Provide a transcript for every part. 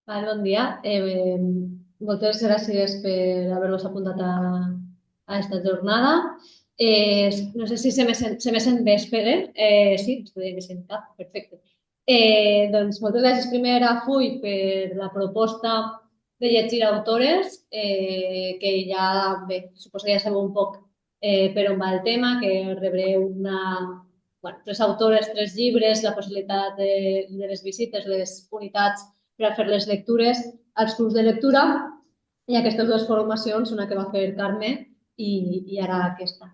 Bon dia. Moltes gràcies per haver-vos apuntat a esta jornada. No sé si se me sent bé, espere. Sí, estoy dient que sí. Perfecte. Doncs moltes gràcies primer a Full per la proposta de llegir autores, que ja, bé, suposo que ja sabeu un poc per on va el tema, que rebreu bueno, tres autores, tres llibres, la possibilitat de les visites, les unitats per a fer les lectures als clubs de lectura i aquestes dues formacions, una que va fer Carme i ara aquesta.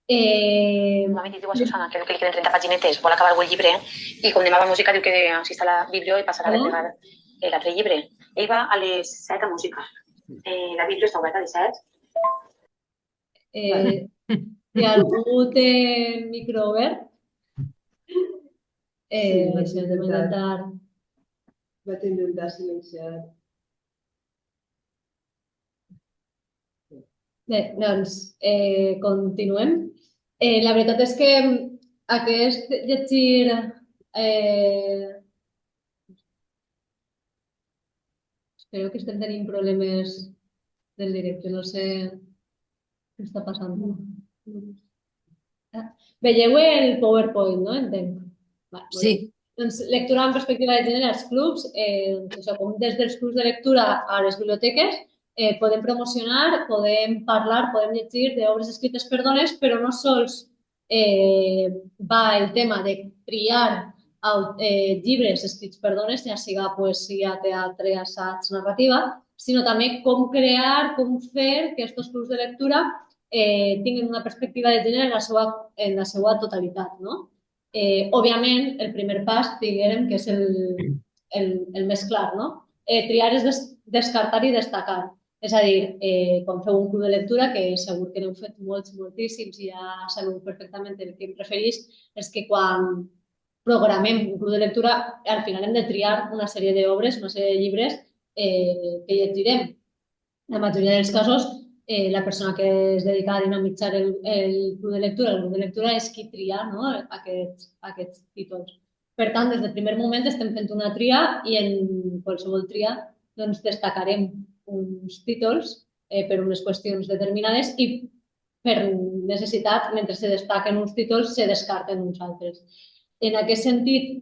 M'ha dit, diu a Susana, que li queden 30 paginetes, vol acabar el llibre, i com demà va a música, diu que si està a la biblio i passarà a entregar l'altre llibre. Ell va a les 7 a música. La biblio està oberta a les 7. Si algú té micro obert, si hem d'intentar... Vaig intentar silenciar. Bé, doncs, continuem. La veritat és que aquest llegir espero que estem tenint problemes del directe, no sé què està passant. Veieu el PowerPoint, no? Entenc. Sí. Doncs lectura en perspectiva de gènere als clubs, com des dels clubs de lectura a les biblioteques, podem promocionar, podem parlar, podem llegir d'obres escrites per dones, però no sols va el tema de triar llibres escrits per dones, ja siga poesia, teatre, assaig, narrativa, sinó també com crear, com fer que aquests clubs de lectura tinguin una perspectiva de gènere en la seva totalitat, no? Òbviament, el primer pas, diguem, que és el més clar, no? Triar és descartar i destacar. És a dir, quan feu un club de lectura, que segur que n'heu fet molts, moltíssims i ja sabeu perfectament el que em referís, és que quan programem un club de lectura, al final hem de triar una sèrie d'obres, una sèrie de llibres que llegirem. En la majoria dels casos, la persona que es dedica a dinamitzar el grup de lectura és qui tria, no? aquests títols. Per tant, des del primer moment estem fent una tria i en qualsevol tria doncs, destacarem uns títols per unes qüestions determinades i per necessitat, mentre se destaquen uns títols, se descarten uns altres. En aquest sentit,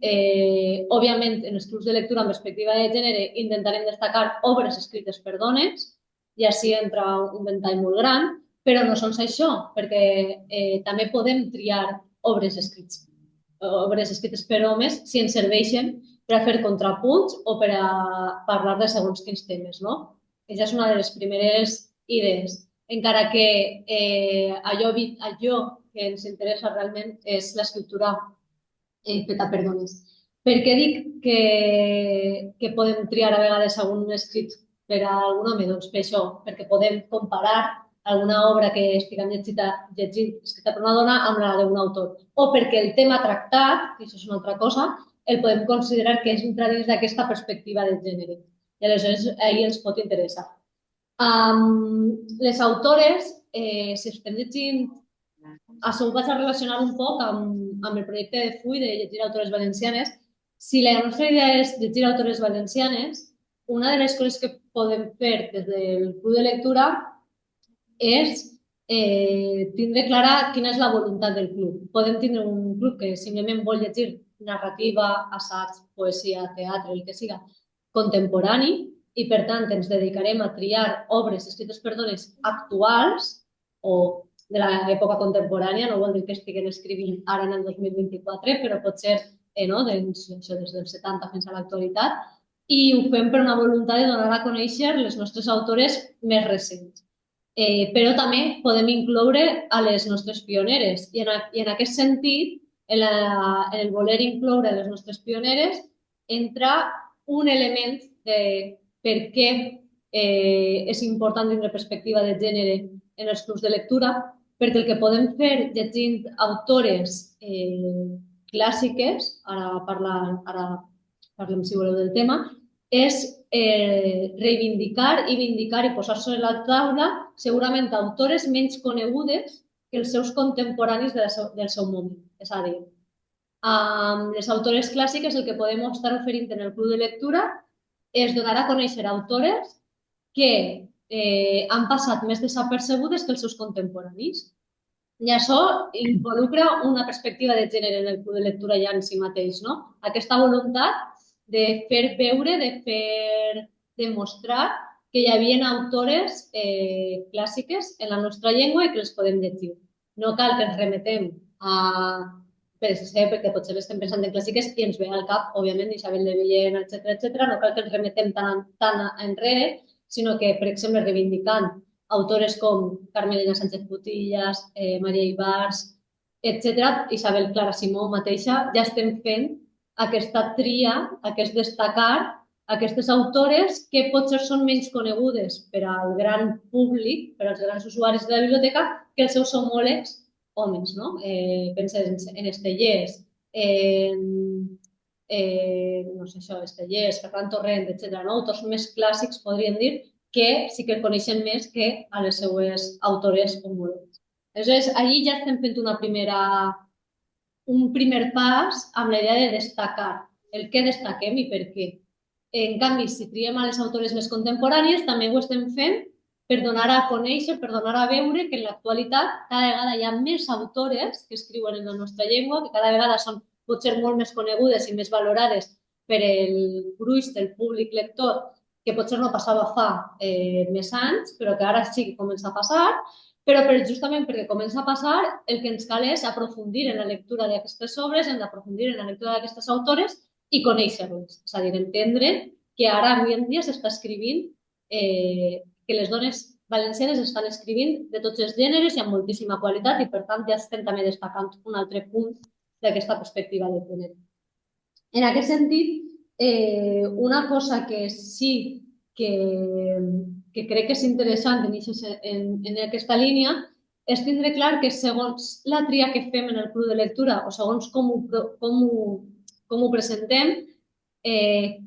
òbviament, en els clubs de lectura amb perspectiva de gènere intentarem destacar obres escrites per dones, i així entra un ventall molt gran, però no sols això, perquè també podem triar obres escrites per homes si ens serveixen per a fer contrapunts o per a parlar de segons quins temes, no? Aquesta és una de les primeres idees. Encara que allò que ens interessa realment és l'escriptura feta per dones. Per què dic que podem triar a vegades algun escrit per a algun home? Doncs per això, perquè podem comparar alguna obra que estiguem llegint escrita per una dona amb la d'un autor. O perquè el tema tractat, que això és una altra cosa, el podem considerar que és entra dins d'aquesta perspectiva de gènere. I aleshores ahir ens pot interessar. Les autores, si estem llegint això ho vaig a relacionar un poc amb el projecte de Full de llegir autores valencianes. Si la nostra idea és llegir autores valencianes, una de les coses que podem fer des del club de lectura és tindre clara quina és la voluntat del club. Podem tindre un club que simplement vol llegir narrativa, assaig, poesia, teatre, el que siga, contemporani, i per tant ens dedicarem a triar obres escrites per dones actuals o de l'època contemporània, no vol dir que estiguen escrivint ara en el 2024, però pot ser des dels 70 fins a l'actualitat, i ho fem per una voluntat de donar a conèixer les nostres autores més recents. Però també podem incloure a les nostres pioneres i en aquest sentit, en el voler incloure les nostres pioneres, entra un element de per què és important dins la perspectiva de gènere en els clubs de lectura, perquè el que podem fer llegint autores clàssiques, ara parlem si voleu del tema, és reivindicar i vindicar i posar sobre la taula segurament autores menys conegudes que els seus contemporanis del seu moment. És a dir, amb les autores clàssiques el que podem estar oferint en el club de lectura es donarà a conèixer autores que han passat més desapercebudes que els seus contemporanis. I això involucra una perspectiva de gènere en el club de lectura ja en si mateix, no? Aquesta voluntat de fer veure, de fer demostrar que hi havia autores clàssiques en la nostra llengua i que les podem llegir. No cal que ens remetem a PSC, perquè potser estem pensant en clàssiques i ens ve al cap, òbviament, Isabel de Villena, etc. No cal que ens remetem tan enrere, sinó que, per exemple, reivindicant autores com Carmelina Sánchez Putillas, Maria Ibars, etc., Isabel Clara Simó mateixa, ja estem fent aquesta tria, aquest destacar aquestes autores que potser són menys conegudes per al gran públic, per als grans usuaris de la biblioteca, que els seus homòlegs homes, no? Penses en Estellés, no sé això, Estellés, Ferran Torrent, etc., no? Autors més clàssics, podríem dir, que sí que el coneixen més que a les seues autores homòlegs. Aleshores, allí ja estem fent un primer pas amb la idea de destacar el que destaquem i per què. En canvi, si triem a les autores més contemporànies, també ho estem fent per donar a conèixer, per donar a veure que en l'actualitat cada vegada hi ha més autores que escriuen en la nostra llengua, que cada vegada són potser molt més conegudes i més valorades per el gruix del públic lector, que potser no passava fa més anys, però que ara sí que comença a passar, però justament perquè comença a passar, el que ens cal és aprofundir en la lectura d'aquestes obres, en aprofundir en la lectura d'aquestes autores i conèixer-les. És a dir, entendre que ara avui en dia s'està escrivint, que les dones valencianes estan escrivint de tots els gèneres i amb moltíssima qualitat i, per tant, ja estem també destacant un altre punt d'aquesta perspectiva de gènere. En aquest sentit, una cosa que sí que crec que és interessant en aquesta línia és tindre clar que segons la tria que fem en el club de lectura o segons com ho presentem,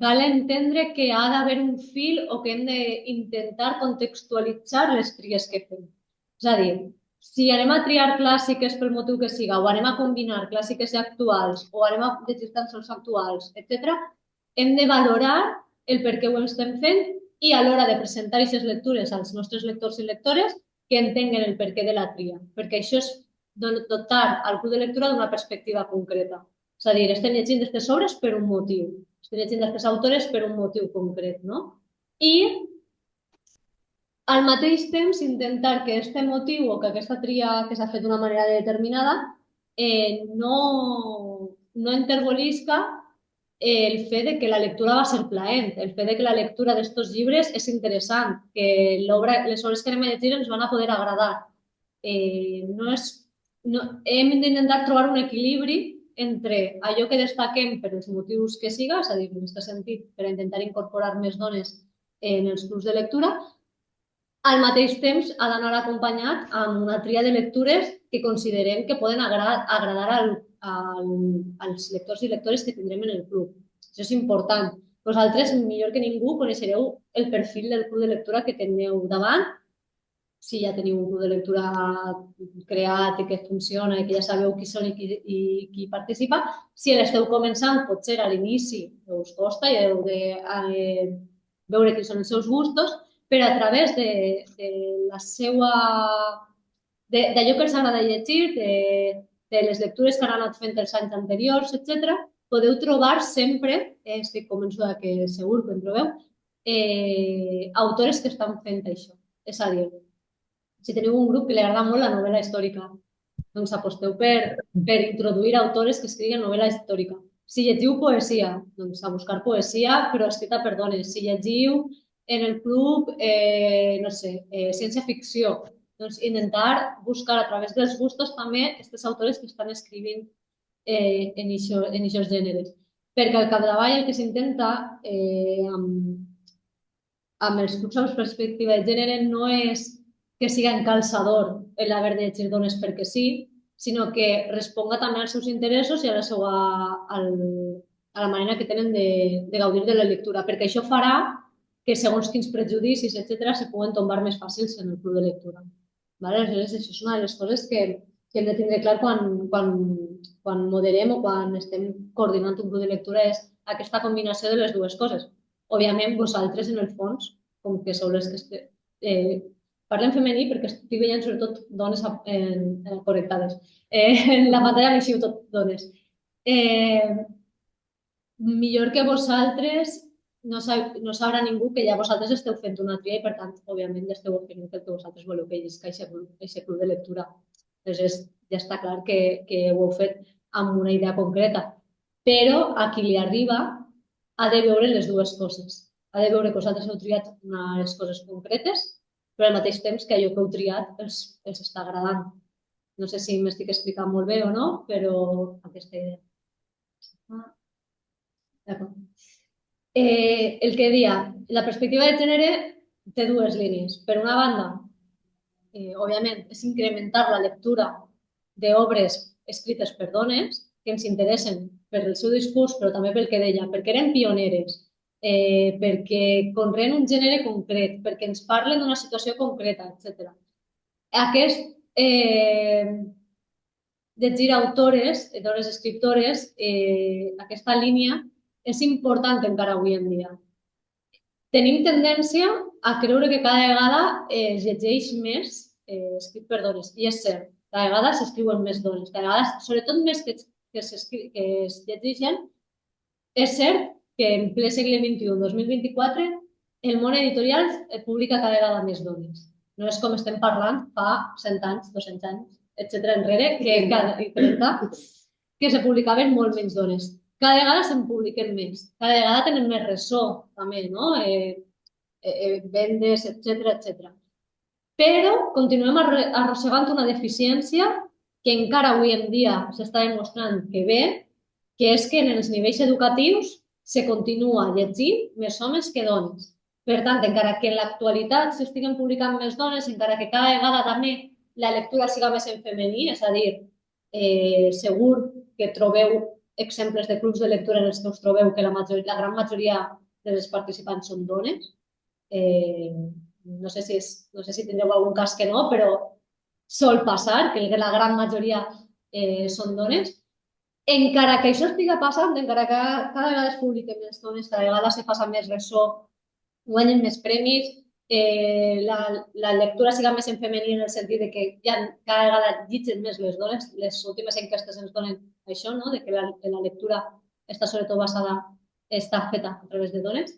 cal entendre que ha d'haver un fil o que hem d'intentar contextualitzar les tries que fem. És a dir, si anem a triar clàssiques pel motiu que siga, o anem a combinar clàssiques i actuals, o anem a llegir tan sols actuals, etc., hem de valorar el per què ho estem fent i a l'hora de presentar aquestes lectures als nostres lectors i lectores que entenguen el per què de la tria, perquè això és dotar al club de lectura d'una perspectiva concreta. És a dir, estem llegint aquestes obres per un motiu, estem llegint aquestes autores per un motiu concret, no? I al mateix temps intentar que aquest motiu o que aquesta tria que s'ha fet d'una manera determinada no enterbolisca el fet de que la lectura va ser plaent, el fet de que la lectura d'estos llibres és interessant, que les obres que anem a llegir ens van a poder agradar. Hem d'intentar trobar un equilibri entre allò que destaquem per els motius que siga, és a dir, en aquest sentit, per intentar incorporar més dones en els clubs de lectura, al mateix temps ha d'anar acompanyat amb una tria de lectures que considerem que poden agradar als lectors i lectores que tindrem en el club. Això és important. Vosaltres, millor que ningú, coneixereu el perfil del club de lectura que teniu davant, si ja teniu un club de lectura creat i que funciona i que ja sabeu qui són i qui participa. Si l'esteu començant, potser a l'inici us costa i heu de veure quins són els seus gustos, però a través de la seva d'allò que els agrada llegir, de les lectures que han anat fent els anys anteriors, etc., podeu trobar sempre, estic convençuda que segur que en trobeu, autores que estan fent això. És a dir, si teniu un grup que li agrada molt la novel·la històrica, doncs aposteu per introduir autores que escriguen novel·la històrica. Si llegiu poesia, doncs a buscar poesia, però escrita per dones. Si llegiu en el club, no sé, ciència-ficció, doncs intentar buscar a través dels gustos també aquestes autores que estan escrivint en aquests gèneres. Perquè al capdavall el que s'intenta amb els clubs amb perspectiva de gènere no és que siga encalçador l'haver de llegir dones perquè sí, sinó que responga també als seus interessos i a la manera que tenen de gaudir de la lectura, perquè això farà que segons quins prejudicis, etc., se puguen tombar més fàcils en el club de lectura. Aleshores, això és una de les coses que hem de tindre clar quan moderem o quan estem coordinant un grup de lectura, és aquesta combinació de les dues coses. òbviament, vosaltres, en el fons, com que sou les que... Parlem femení perquè estic veient sobretot dones connectades. En la pantalla m'hi tot dones. Millor que vosaltres no sabrà ningú que ja vosaltres esteu fent una tria i, per tant, òbviament, ja esteu fent el que vosaltres voleu que llisca aquest club de lectura. Llavors, ja està clar que ho heu fet amb una idea concreta. Però a qui li arriba ha de veure les dues coses. Ha de veure que vosaltres heu triat unes coses concretes, però al mateix temps que allò que heu triat els està agradant. No sé si m'estic explicant molt bé o no, però aquesta idea. D'acord. El que deia, la perspectiva de gènere té dues línies. Per una banda, òbviament, és incrementar la lectura d'obres escrites per dones que ens interessen per el seu discurs, però també pel que deia, perquè eren pioneres, perquè conreen un gènere concret, perquè ens parlen d'una situació concreta, etc. Aquest llegir autores, dones escriptores, aquesta línia és important encara avui en dia. Tenim tendència a creure que cada vegada es llegeix més escrit per dones, i és cert, cada vegada s'escriuen més dones, cada vegada, sobretot més que es llegeixen, és cert que en ple segle XXI, 2024, el món editorial publica cada vegada més dones. No és com estem parlant fa 100 anys, 200 anys, etc. enrere, que se publicaven molt menys dones. Cada vegada se'n publiquen més, cada vegada tenen més ressò, també, no? Vendes, etc. Però continuem arrossegant una deficiència que encara avui en dia s'està demostrant que ve, que és que en els nivells educatius se continua llegint més homes que dones. Per tant, encara que en l'actualitat s'estiguen publicant més dones, encara que cada vegada també la lectura siga més en femení, és a dir, segur que trobeu exemples de clubs de lectura en els que us trobeu que la gran majoria de les participants són dones. No sé si tindreu algun cas que no, però sol passar que la gran majoria són dones. Encara que això estigui passant, encara que cada vegada es publiquen més dones, cada vegada se passa més ressò, guanyen més premis, la lectura siga més en femení en el sentit de que ja cada vegada llitgen més les dones. Les últimes enquestes ens donen això, no? De que la lectura està sobretot està feta a través de dones.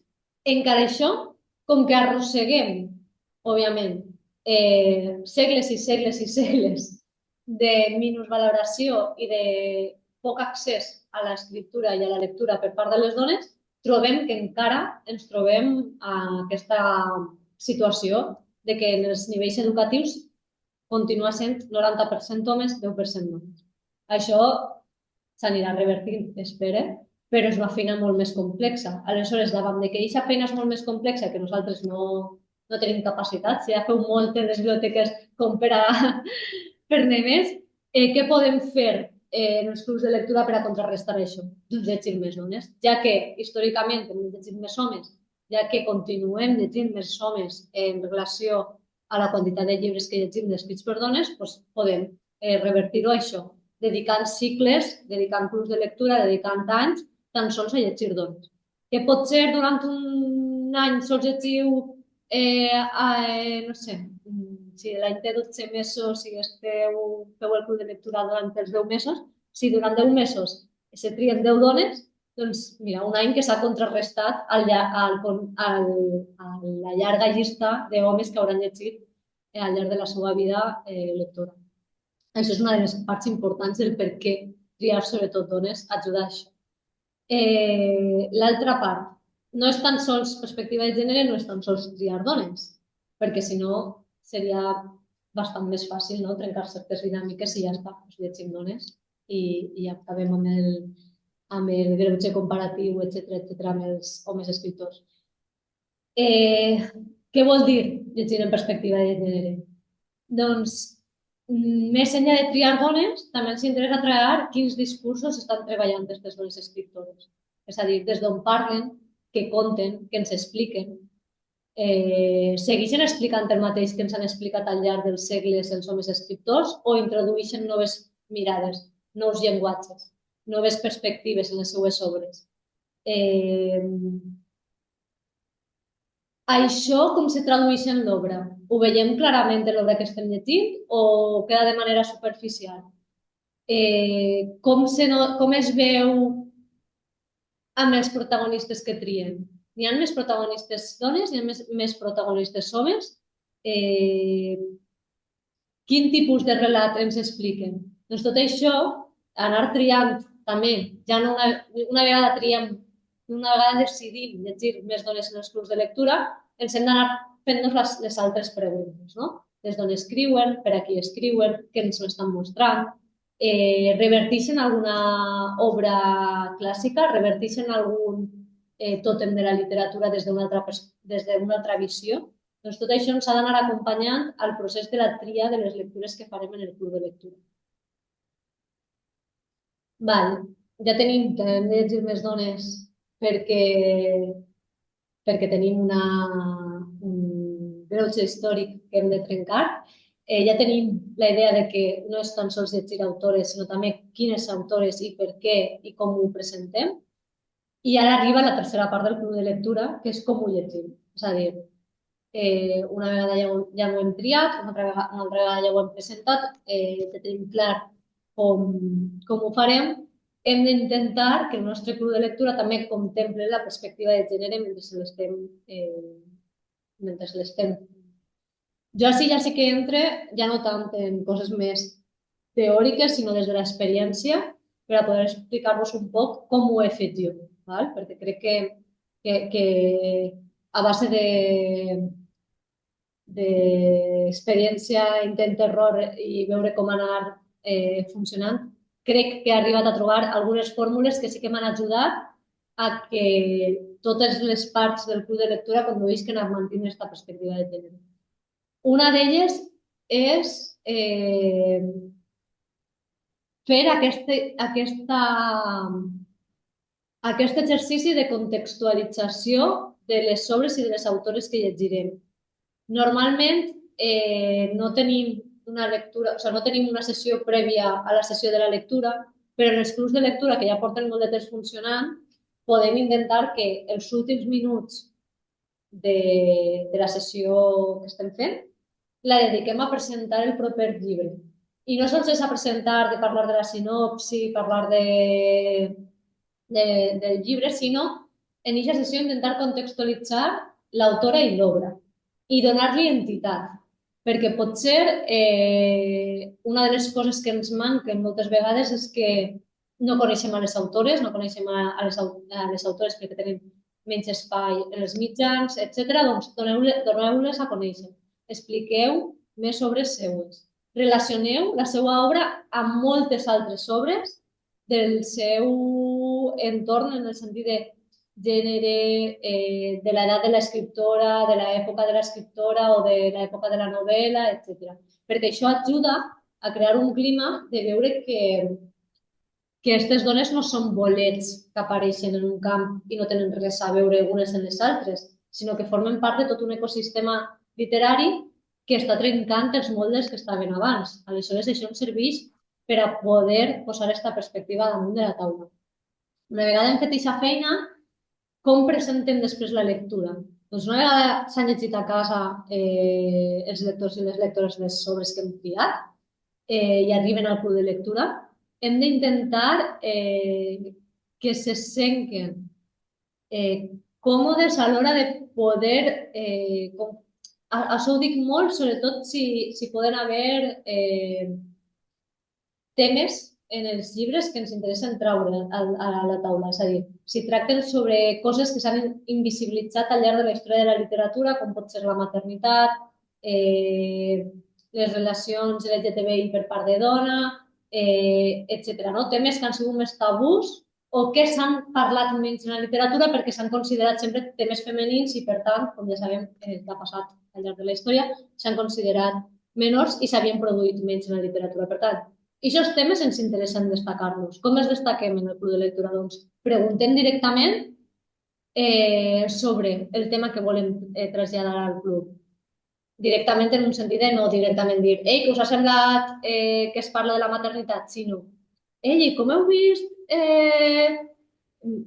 Encara això, com que arrosseguem, òbviament, segles i segles i segles de minusvaloració i de poc accés a l'escriptura i a la lectura per part de les dones, trobem que encara ens trobem a aquesta situació de que en els nivells educatius continua sent 90% homes, 10% dones. Això s'anirà revertint, espera, però és una feina molt més complexa. Aleshores, davant de que aquesta feina és molt més complexa, que nosaltres no tenim capacitat, si ja feu moltes les biblioteques com per anar més, què podem fer en els clubs de lectura per a contrarrestar això? Doncs llegir més dones, ja que històricament hem llegit més homes, ja que continuem llegint més homes en relació a la quantitat de llibres que llegim escrits per dones, doncs podem revertir-ho a això, dedicant cicles, dedicant clubs de lectura, dedicant anys tan sols a llegir dones. Que pot ser durant un any sols llegiu, no sé, si l'any té 12 mesos, si feu el club de lectura durant els 10 mesos, si durant 10 mesos se trien 10 dones, doncs mira, un any que s'ha contrarrestat a la llarga llista d'homes que hauran llegit al llarg de la seva vida lectora. Això és una de les parts importants del per què triar sobretot dones ajuda a això. L'altra part, no és tan sols perspectiva de gènere, no és tan sols triar dones, perquè si no seria bastant més fàcil, no?, trencar certes dinàmiques i ja està, llegim dones i ja acabem amb el greuge comparatiu, etc., amb els homes escriptors. Què vol dir llegir en perspectiva de gènere? Doncs, més enllà de triar dones, també ens interessa treballar quins discursos estan treballant aquestes dones escriptores. És a dir, des d'on parlen, què conten, què ens expliquen. Segueixen explicant el mateix que ens han explicat al llarg dels segles els homes escriptors o introdueixen noves mirades, nous llenguatges, noves perspectives en les seues obres. Això com se tradueix en l'obra? Ho veiem clarament en l'obra que estem llegint o queda de manera superficial? Com es veu amb els protagonistes que trien? N'hi ha més protagonistes dones, n'hi ha més protagonistes homes? Eh, Quin tipus de relat ens expliquen? Doncs tot això, anar triant també, ja no una vegada triem, una vegada decidim llegir més dones en els clubs de lectura, ens hem d'anar fent-nos les altres preguntes, no? Les dones escriuen, per a qui escriuen, què ens estan mostrant, reverteixen alguna obra clàssica, reverteixen algun tòtem de la literatura des d'una altra visió. Doncs tot això ens ha d'anar acompanyant al procés de la tria de les lectures que farem en el club de lectura. Val, ja tenim que hem de llegir més dones perquè tenim un greuge històric que hem de trencar. Ja tenim la idea de que no és tan sols llegir autores, sinó també quines autores i per què i com ho presentem. I ara arriba la tercera part del club de lectura, que és com ho llegim. És a dir, una vegada ja ho hem triat, una altra vegada ja ho hem presentat, ja tenim clar com ho farem, hem d'intentar que el nostre club de lectura també contemple la perspectiva de gènere mentre l'estem. Jo així ja sí que entre, ja no tant en coses més teòriques, sinó des de l'experiència, per a poder explicar-vos un poc com ho he fet jo, val? Perquè crec que a base d'experiència, intent-error i veure com anar funcionant, crec que he arribat a trobar algunes fórmules que sí que m'han ajudat a que totes les parts del club de lectura conduïsquen a mantenir aquesta perspectiva de gènere. Una d'elles és fer aquest exercici de contextualització de les obres i de les autores que llegirem. Normalment no tenim una lectura, o sigui, no tenim una sessió prèvia a la sessió de la lectura, però en els clubs de lectura que ja porten molt de temps funcionant, podem intentar que els últims minuts de la sessió que estem fent la dediquem a presentar el proper llibre. I no sols és a presentar, de parlar de la sinopsi, parlar del llibre, sinó en aquesta sessió intentar contextualitzar l'autora i l'obra i donar-li entitat. Perquè potser una de les coses que ens manquen moltes vegades és que no coneixem a les autores, no coneixem a les autores perquè tenen menys espai en els mitjans, etc. Doncs doneu-les a conèixer. Expliqueu més obres seues. Relacioneu la seva obra amb moltes altres obres del seu entorn en el sentit de gènere, de l'edat de l'escriptora, de l'època de l'escriptora o de l'època de la novel·la, etc. Perquè això ajuda a crear un clima de veure que aquestes dones no són bolets que apareixen en un camp i no tenen res a veure unes en les altres, sinó que formen part de tot un ecosistema literari que està trencant els moldes que estaven abans. Aleshores, això ens serveix per a poder posar aquesta perspectiva damunt de la taula. Una vegada hem fet aquesta feina, com presentem després la lectura? Doncs una vegada s'han llegit a casa els lectors i les lectores les obres que hem triat i arriben al club de lectura, hem d'intentar que se senten còmodes a l'hora de poder... això ho dic molt, sobretot si poden haver temes en els llibres que ens interessen traure a la taula. És a dir, si tracten sobre coses que s'han invisibilitzat al llarg de la història de la literatura, com pot ser la maternitat, les relacions LGTBI per part de dona, etc. No? Temes que han sigut més tabús o que s'han parlat menys en la literatura perquè s'han considerat sempre temes femenins i, per tant, com ja sabem que ha passat al llarg de la història, s'han considerat menors i s'havien produït menys en la literatura. Per tant, aquests temes ens interessen destacar-los. Com els destaquem en el club de lectura? Doncs preguntem directament sobre el tema que volem traslladar al club. Directament en un sentit de no directament dir ei, que us ha semblat que es parla de la maternitat, sinó ei, com heu vist...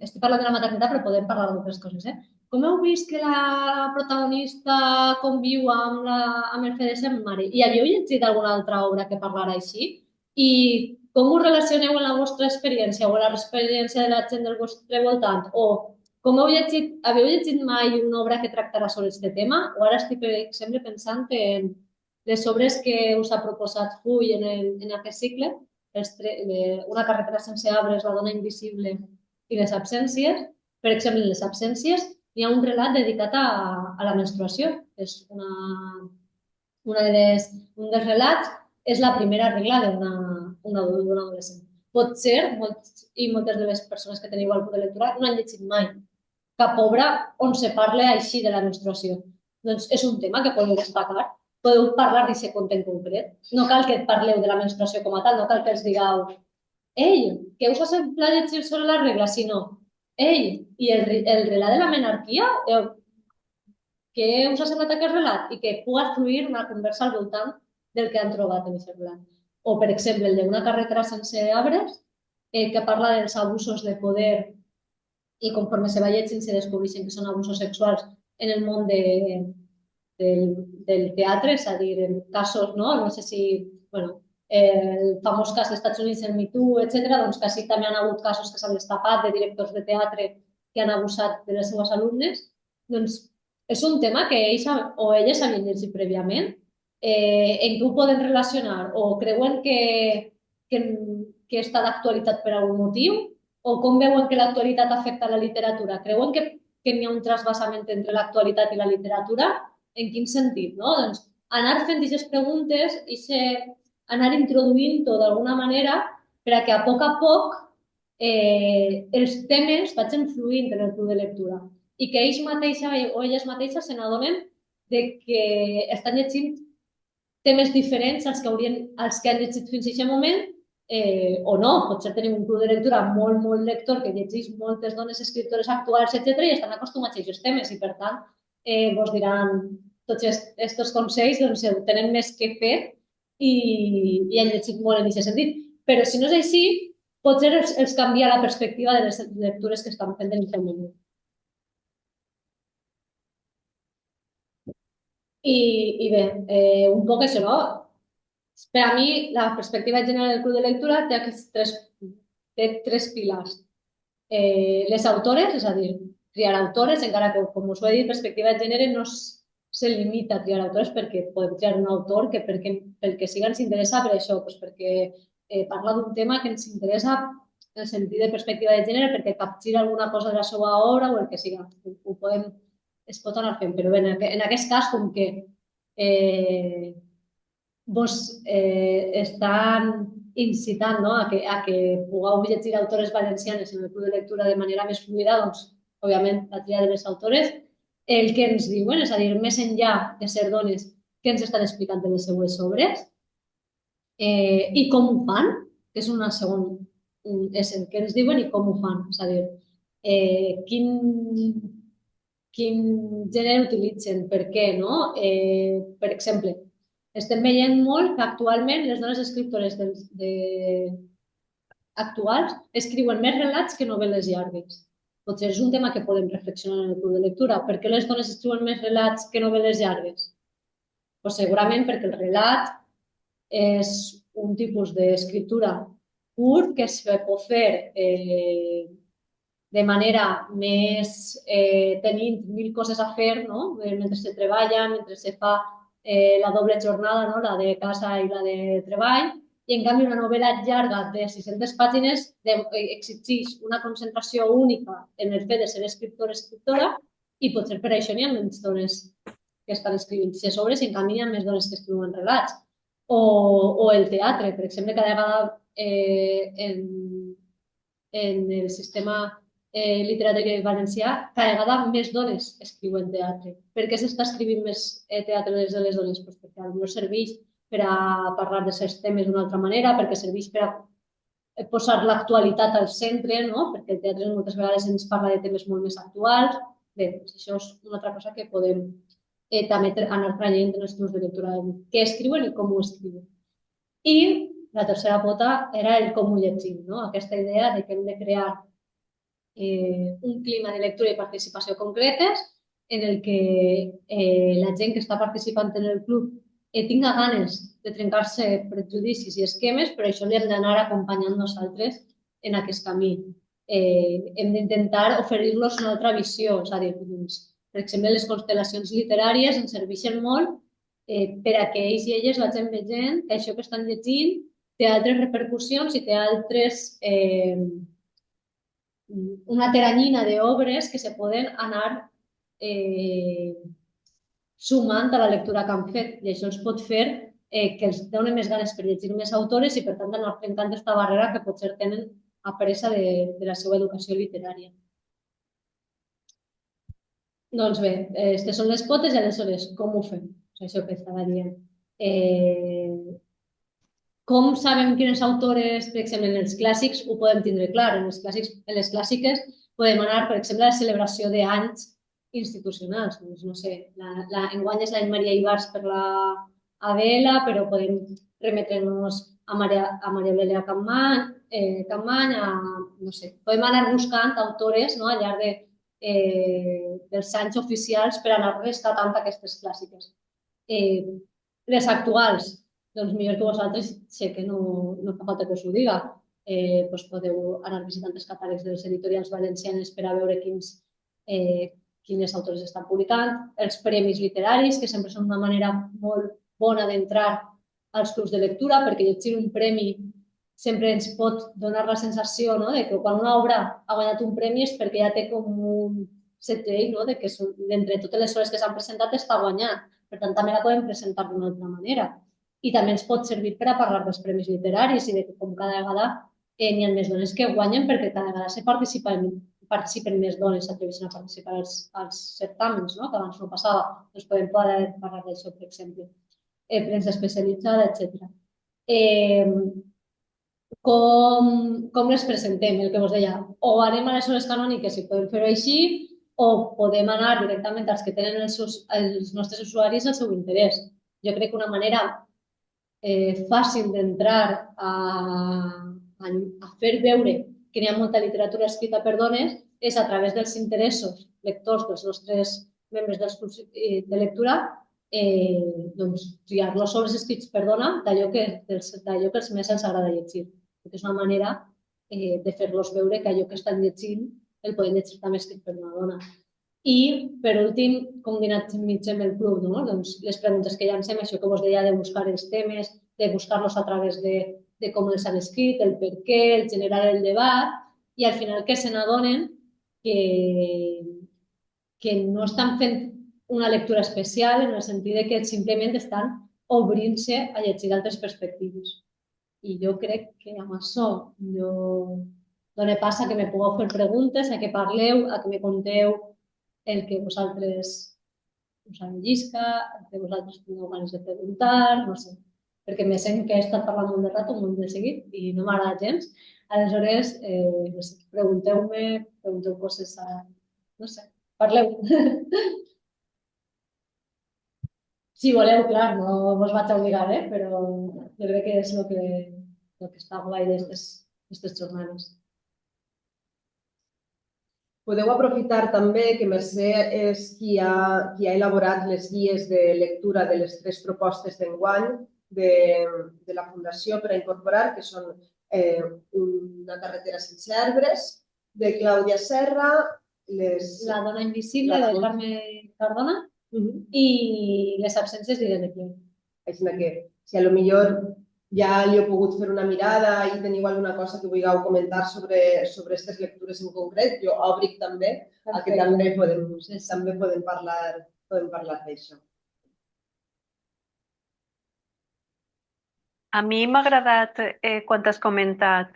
Estic parlant de la maternitat, però podem parlar d'altres coses, com heu vist que la protagonista conviu amb el fet de ser mare? I havíeu llegit alguna altra obra que parlara així? I com ho relacioneu amb la vostra experiència o la experiència de la gent del vostre voltant? O com haveu llegit mai una obra que tractarà sobre aquest tema? O ara estic, per exemple, pensant en les obres que us ha proposat Full en aquest cicle, Una carretera sense arbres, La dona invisible i les absències. Per exemple, en les absències hi ha un relat dedicat a la menstruació. És un dels relats és la primera regla d'un adolescent. Pot ser, moltes de les persones que teniu al club de lectura no han llegit mai cap obra on se parla així de la menstruació. Doncs és un tema que podeu destacar. Podeu parlar d'aquest conte en concret. No cal que parleu de la menstruació com a tal, no cal que els digueu ei, què us ha semblat llegir sobre la regla, sinó ei, i el relat de la menarquia, què us ha semblat aquest relat? I que puga fluir una conversa al voltant del que han trobat en aquest relat. O, per exemple, el d'Una carretera sense arbres, que parla dels abusos de poder i conforme se va llegint se descobreixen que són abusos sexuals en el món del teatre, és a dir, en casos, no? No sé si, bueno, el famós cas dels Estats Units, el Me Too, etc., doncs que sí, també han hagut casos que s'han destapat de directors de teatre que han abusat de les seves alumnes. Doncs és un tema que ells o elles havien llegit prèviament. En què ho poden relacionar? O creuen que està d'actualitat per algun motiu? O com veuen que l'actualitat afecta la literatura? Creuen que n'hi ha un trasbassament entre l'actualitat i la literatura? En quin sentit? No? Doncs anar fent aquestes preguntes i anar introduint-ho d'alguna manera per a que a poc els temes vagin fluint en el club de lectura i que ells mateixes o elles mateixes se n'adonen que estan llegint temes diferents als que han llegit fins a aquest moment o no. Potser tenim un club de lectura molt lector que llegeix moltes dones escriptores actuals, etc. i estan acostumats a aquests temes i, per tant, vos diran tots aquests consells, doncs tenen més que fer i han llegit molt en aquest sentit. Però si no és així, potser els canvia la perspectiva de les lectures que estan fent en aquest moment. I bé, un poc això, no? Per a mi, la perspectiva general del club de lectura té tres pilars. Les autores, és a dir, triar autores, encara que, com us ho he dit, perspectiva de gènere no se limita a triar autores perquè podem triar un autor que pel que siga ens interessa per això, doncs perquè parla d'un tema que ens interessa en el sentit de perspectiva de gènere, perquè capgira alguna cosa de la seva obra o el que siga. Es pot anar fent, però bé, en aquest cas, com que vos estan incitant, no? a que pugueu llegir autores valencianes en el club de lectura de manera més fluida, doncs, òbviament, la tria de les autores, el que ens diuen, és a dir, més enllà de ser dones, què ens estan explicant de les seues obres i com ho fan, que és una segona, és el que ens diuen i com ho fan, és a dir, quin gènere utilitzen, per què, no? Per exemple, estem veient molt que actualment les dones escriptores actuals escriuen més relats que novel·les llargues. Potser és un tema que podem reflexionar en el club de lectura. Per què les dones escriuen més relats que novel·les llargues? Pues segurament perquè el relat és un tipus d'escriptura curt que es pot fer de manera més tenint mil coses a fer, no? Mentre se treballa, mentre se fa la doble jornada, no? La de casa i la de treball, i en canvi una novel·la llarga de 600 pàgines exigeix una concentració única en el fet de ser escriptor-escriptora i potser per això n'hi ha menys dones que estan escrivint aquestes obres i en canvi n'hi ha més dones que escriuen relats. O el teatre, per exemple, cada vegada en el sistema literari valencià, cada vegada més dones escriuen teatre. Per què s'està escrivint més teatre des de les dones? Pues perquè potser serveix per a parlar de certs temes d'una altra manera, perquè serveix per a posar l'actualitat al centre, no? Perquè el teatre moltes vegades ens parla de temes molt més actuals. Bé, doncs això és una altra cosa que podem també anar traient en els clubs de lectura, què escriuen i com ho escriuen. I la tercera pota era el com ho llegim, no? Aquesta idea de que hem de crear un clima de lectura i participació concretes en el que la gent que està participant en el club tinga ganes de trencar-se prejudicis i esquemes, però això li hem d'anar acompanyant nosaltres en aquest camí. Hem d'intentar oferir-los una altra visió, és a dir, doncs, per exemple, les constel·lacions literàries ens serveixen molt per a que ells i elles vagin veient que això que estan llegint té altres repercussions i té una teranyina d'obres que se poden anar sumant a la lectura que han fet. I això els pot fer que els donen més ganes per llegir més autores i, per tant, anar trencant aquesta barrera que potser tenen apresa de la seva educació literària. Doncs bé, aquestes són les potes i aleshores com ho fem? És això que estava dient. Com sabem quines autores, per exemple, en els clàssics ho podem tindre clar. En les clàssiques podem anar, per exemple, a la celebració d'anys institucionals. Doncs, no sé, enguany és l'any Maria Ibars per la Adela, però podem remetre'ns a Maria Aurelia Capmany, no sé, podem anar buscant autores al llarg dels anys oficials per anar rescatant aquestes clàssiques. Les actuals, doncs millor que vosaltres, sé que no fa falta que us ho diga, doncs podeu anar visitant els catàlegs de les editorials valencianes per a veure quines autores estan publicant, els premis literaris, que sempre són una manera molt bona d'entrar als clubs de lectura, perquè llegir un premi sempre ens pot donar la sensació de que quan una obra ha guanyat un premi és perquè ja té com un setell, de que d'entre totes les obres que s'han presentat està guanyant. Per tant, també la podem presentar d'una altra manera. I també ens pot servir per a parlar dels premis literaris i de que com cada vegada n'hi ha més dones que guanyen perquè cada vegada participen més dones, s'atreveixen a participar als certàmens, que abans no passava. Doncs podem parlar d'això, per exemple. Premsa especialitzada, etc. Com les presentem, el que us deia. O anem a les hores canòniques i podem fer-ho així, o podem anar directament als que tenen els nostres usuaris el seu interès. Jo crec que una manera fàcil d'entrar a fer veure que n'hi ha molta literatura escrita per dones és a través dels interessos lectors dels nostres membres dels clubs de lectura triar-los sobres escrits per dona d'allò que els més els agrada llegir. És una manera de fer-los veure que allò que estan llegint el poden llegir també escrit per una dona. I, per últim, com dinamitzem el club, doncs les preguntes que llancem, això que vos deia de buscar els temes, de buscar-los a través de com els han escrit, el per què, el generar el debat, i al final que se n'adonen que no estan fent una lectura especial en el sentit que simplement estan obrint-se a llegir altres perspectives. I jo crec que amb això dona pas a que me pugueu fer preguntes, a que parleu, a que me conteu el que vosaltres us enllisca, el que vosaltres tingueu ganes de preguntar, no sé, perquè me sent que he estat parlant molt de rato, molt de seguit, i no m'agrada gens. Aleshores, no sé, pregunteu-me, pregunteu coses no sé, parleu. Si voleu, clar, no vos vaig a obligar, però jo crec que és el que està guai d'aquestes jornades. Podeu aprofitar també que Mercè és qui ha elaborat les guies de lectura de les 3 propostes d'enguany de la Fundació per a incorporar, que són Una carretera sense arbres, de Clàudia Serra, La dona invisible, de Carme Cardona, i Les absències d'Irene Klein. Així que, si potser ja li heu pogut fer una mirada i teniu alguna cosa que vulgueu comentar sobre aquestes lectures en concret, jo obric també a que també podem parlar d'això. A mi m'ha agradat, quan has comentat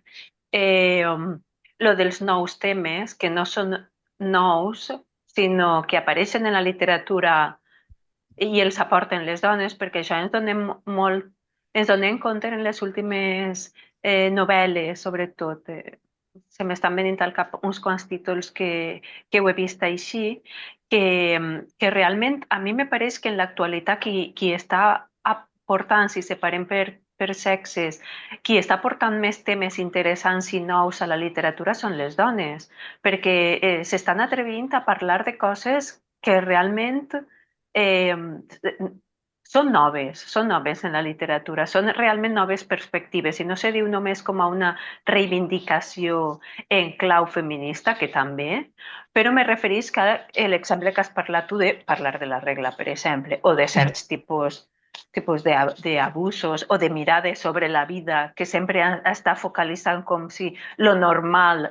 lo dels nous temes, que no són nous, sinó que apareixen en la literatura i els aporten les dones, perquè això ens donem compte en les últimes novel·les, sobretot. Se m'estan venint al cap uns quants títols que ho he vist així, que realment a mi me pareix que en l'actualitat qui està aportant, si separem per per sexes. Qui està portant més temes interessants i nous a la literatura són les dones, perquè s'estan atrevint a parlar de coses que realment eh, són noves en la literatura, són realment noves perspectives i no se diu només com a una reivindicació en clau feminista, que també, però me referís que l'exemple que has parlat tu de parlar de la regla, per exemple, o de certs tipus d'abusos o de mirades sobre la vida que sempre està focalitzant com si lo normal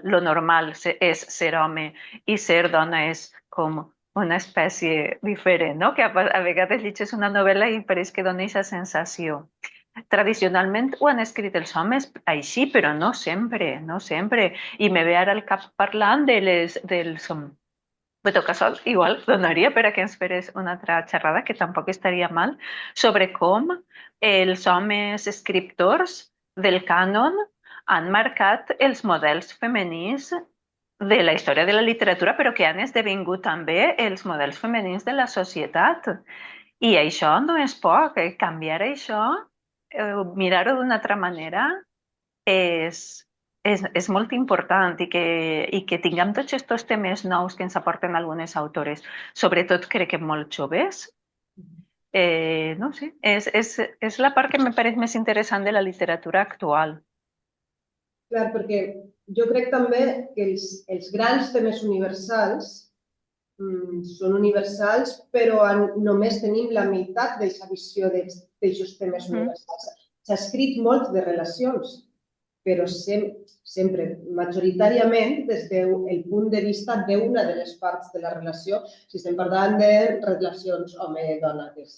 és ser home i ser dona és com una espècie diferent, no? Que a vegades llegeixes una novel·la i pareix que dona aquesta sensació. Tradicionalment ho han escrit els homes així, però no sempre, no sempre. I me ve ara al cap parlant dels Beto Casol, igual donaria per a que ens feres una altra xerrada, que tampoc estaria mal, sobre com els homes escriptors del cànon han marcat els models femenins de la història de la literatura, però que han esdevingut també els models femenins de la societat. I això no és poc, canviar això, mirar-ho d'una altra manera, és molt important i que tinguem tots aquests temes nous que ens aporten algunes autores, sobretot crec que molt joves. No sé, és la part que me pareix més interessant de la literatura actual. Clar, perquè jo crec també que els grans temes universals són universals, però només tenim la meitat d'aquesta visió d'aquests temes universals. S'ha escrit molt de relacions, però sempre, majoritàriament, des del punt de vista d'una de les parts de la relació, si estem parlant de relacions home-dona, que és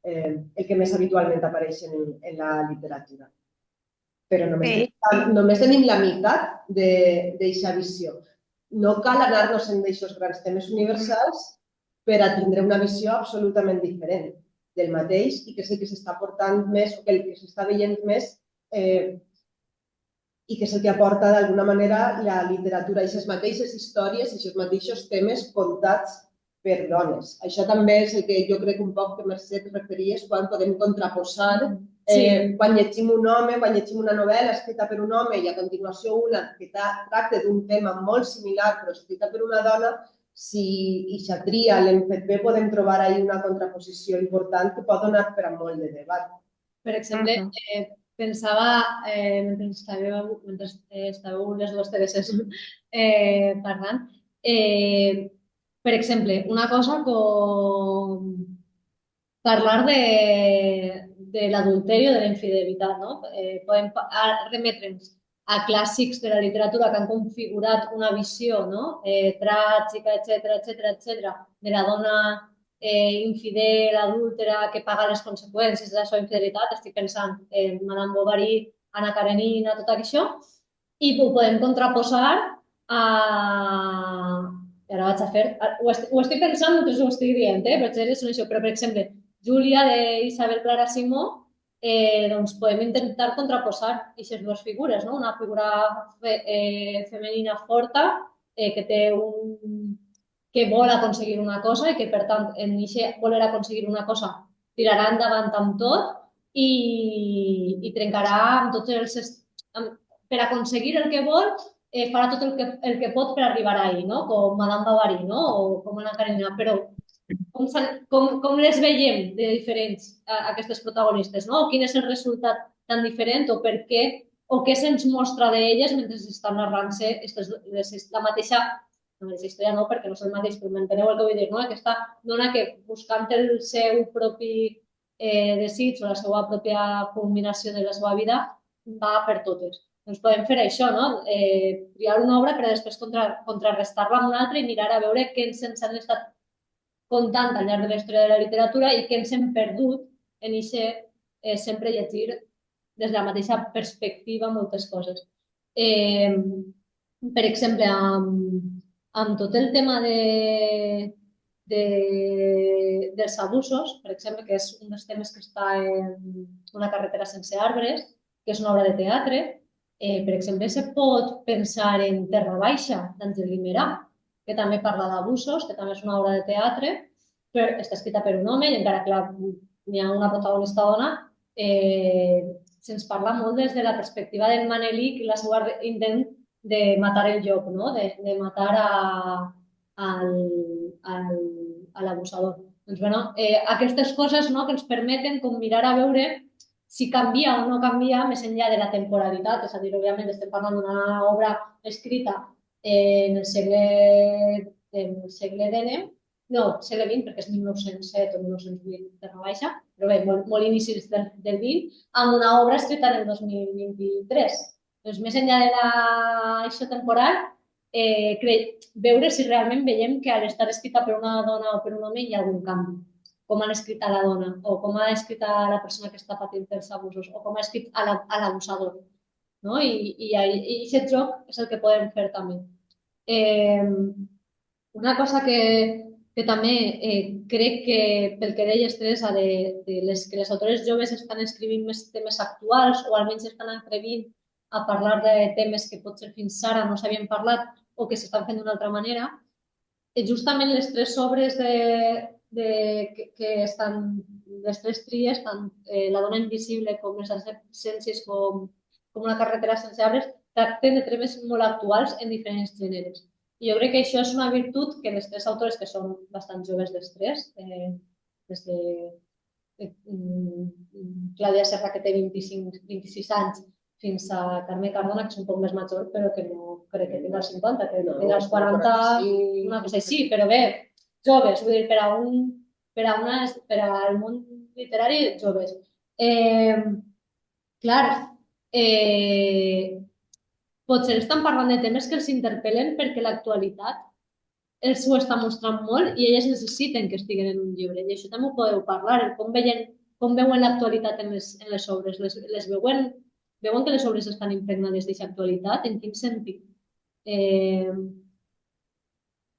el que més habitualment apareix en la literatura. Però només tenim la meitat d'aquesta visió. No cal anar-nos en aquests grans temes universals per a tindre una visió absolutament diferent del mateix i que és el que s'està portant més, o que el que s'està veient més i que és el que aporta d'alguna manera la literatura, aquestes mateixes històries, aquests mateixos temes contats per dones. Això també és el que jo crec un poc que Mercè et referies quan podem contraposar quan llegim un home, quan llegim una novel·la escrita per un home i a continuació una que tracta d'un tema molt similar però escrita per una dona, si això tria l'hem fet bé, podem trobar ahí una contraposició important que pot donar per a molt de debat. Per exemple, pensava, mentre estàveu les dues Tereses parlant, per exemple, una cosa com parlar de l'adulteri o de la infidelitat, no? Podem remetre'ns a clàssics de la literatura que han configurat una visió tràgica, etc., de la dona infidel, adúltera, que paga les conseqüències de la seva infidelitat. Estic pensant en Madame Bovary, Anna Karenina, tot això, i ho podem contraposar a... Ara vaig a fer... Ho estic pensant mentre ho estic dient, però per exemple, Júlia d'Isabel Clara Simó, doncs podem intentar contraposar aquestes dues figures, no? Una figura femenina forta que vol aconseguir una cosa i que, per tant, en aquest voler aconseguir una cosa tirarà endavant amb tot i trencarà amb tots els... Per aconseguir el que vol, farà tot el que pot per arribar ahí, no? Com Madame Bovary, no? O com Anna Karenina, però com les veiem de diferents aquestes protagonistes, no? Quin és el resultat tan diferent o per què o què se'ns mostra d'elles mentre estan narrant-se la mateixa història, no, perquè no és el mateix, però m'enteneu el que vull dir, no? Aquesta dona que buscant el seu propi desig o la seva pròpia culminació de la seva vida va per totes. Doncs podem fer això, no? Triar una obra per després contrarrestar-la amb una altra i mirar a veure què ens han estat contant al llarg de la història de la literatura i què ens hem perdut en aquest sempre llegir des de la mateixa perspectiva moltes coses. Per exemple, amb tot el tema dels abusos, per exemple, que és un dels temes que està en Una carretera sense arbres, que és una obra de teatre, per exemple, se pot pensar en Terra Baixa, d'Àngel Guimerà, que també parla d'abusos, que també és una obra de teatre, però està escrita per un home i encara que hi ha una protagonista dona, se'ns parla molt des de la perspectiva d'en Manelik i la seva intent de matar el llop, no? De matar a l'abusador. Doncs, bueno, aquestes coses, no, que ens permeten com mirar a veure si canvia o no canvia més enllà de la temporalitat. És a dir, òbviament estem parlant d'una obra escrita en el segle XIX, no, segle XX, perquè és 1907 o 1908 de la baixa, però bé, molt inicis del XX, amb una obra escrita en el 2023. Doncs més enllà de l'això temporal, veure si realment veiem que al estar escrita per una dona o per un home hi ha algun canvi. Com han escrit a la dona, o com ha escrit a la persona que està patint els abusos, o com ha escrit a l'abusador. No? I aquest joc és el que podem fer també. Una cosa que també crec que, pel que deies, Teresa, que les autores joves estan escrivint més temes actuals o almenys estan atrevint a parlar de temes que potser fins ara no s'havien parlat o que s'estan fent d'una altra manera, justament les tres obres que estan, les tres tries, tant La dona invisible com Les absències com Una carretera sense arbres, tracten de temes molt actuals en diferents gèneres. I jo crec que això és una virtut que les tres autores, que són bastant joves les tres, des de Clàudia Serra, que té 26 anys, fins a Carme Cardona, que és un poc més major, però que no crec que tingui els 50, que tingui els 40, una cosa així, però bé, joves, vull dir, per al món literari, joves. Clar, potser estan parlant de temes que els interpel·len perquè l'actualitat els ho està mostrant molt i elles necessiten que estiguen en un llibre. I això també ho podeu parlar, com veuen l'actualitat en les obres. Les veuen que les obres estan impregnades d'aquesta actualitat? En quin sentit?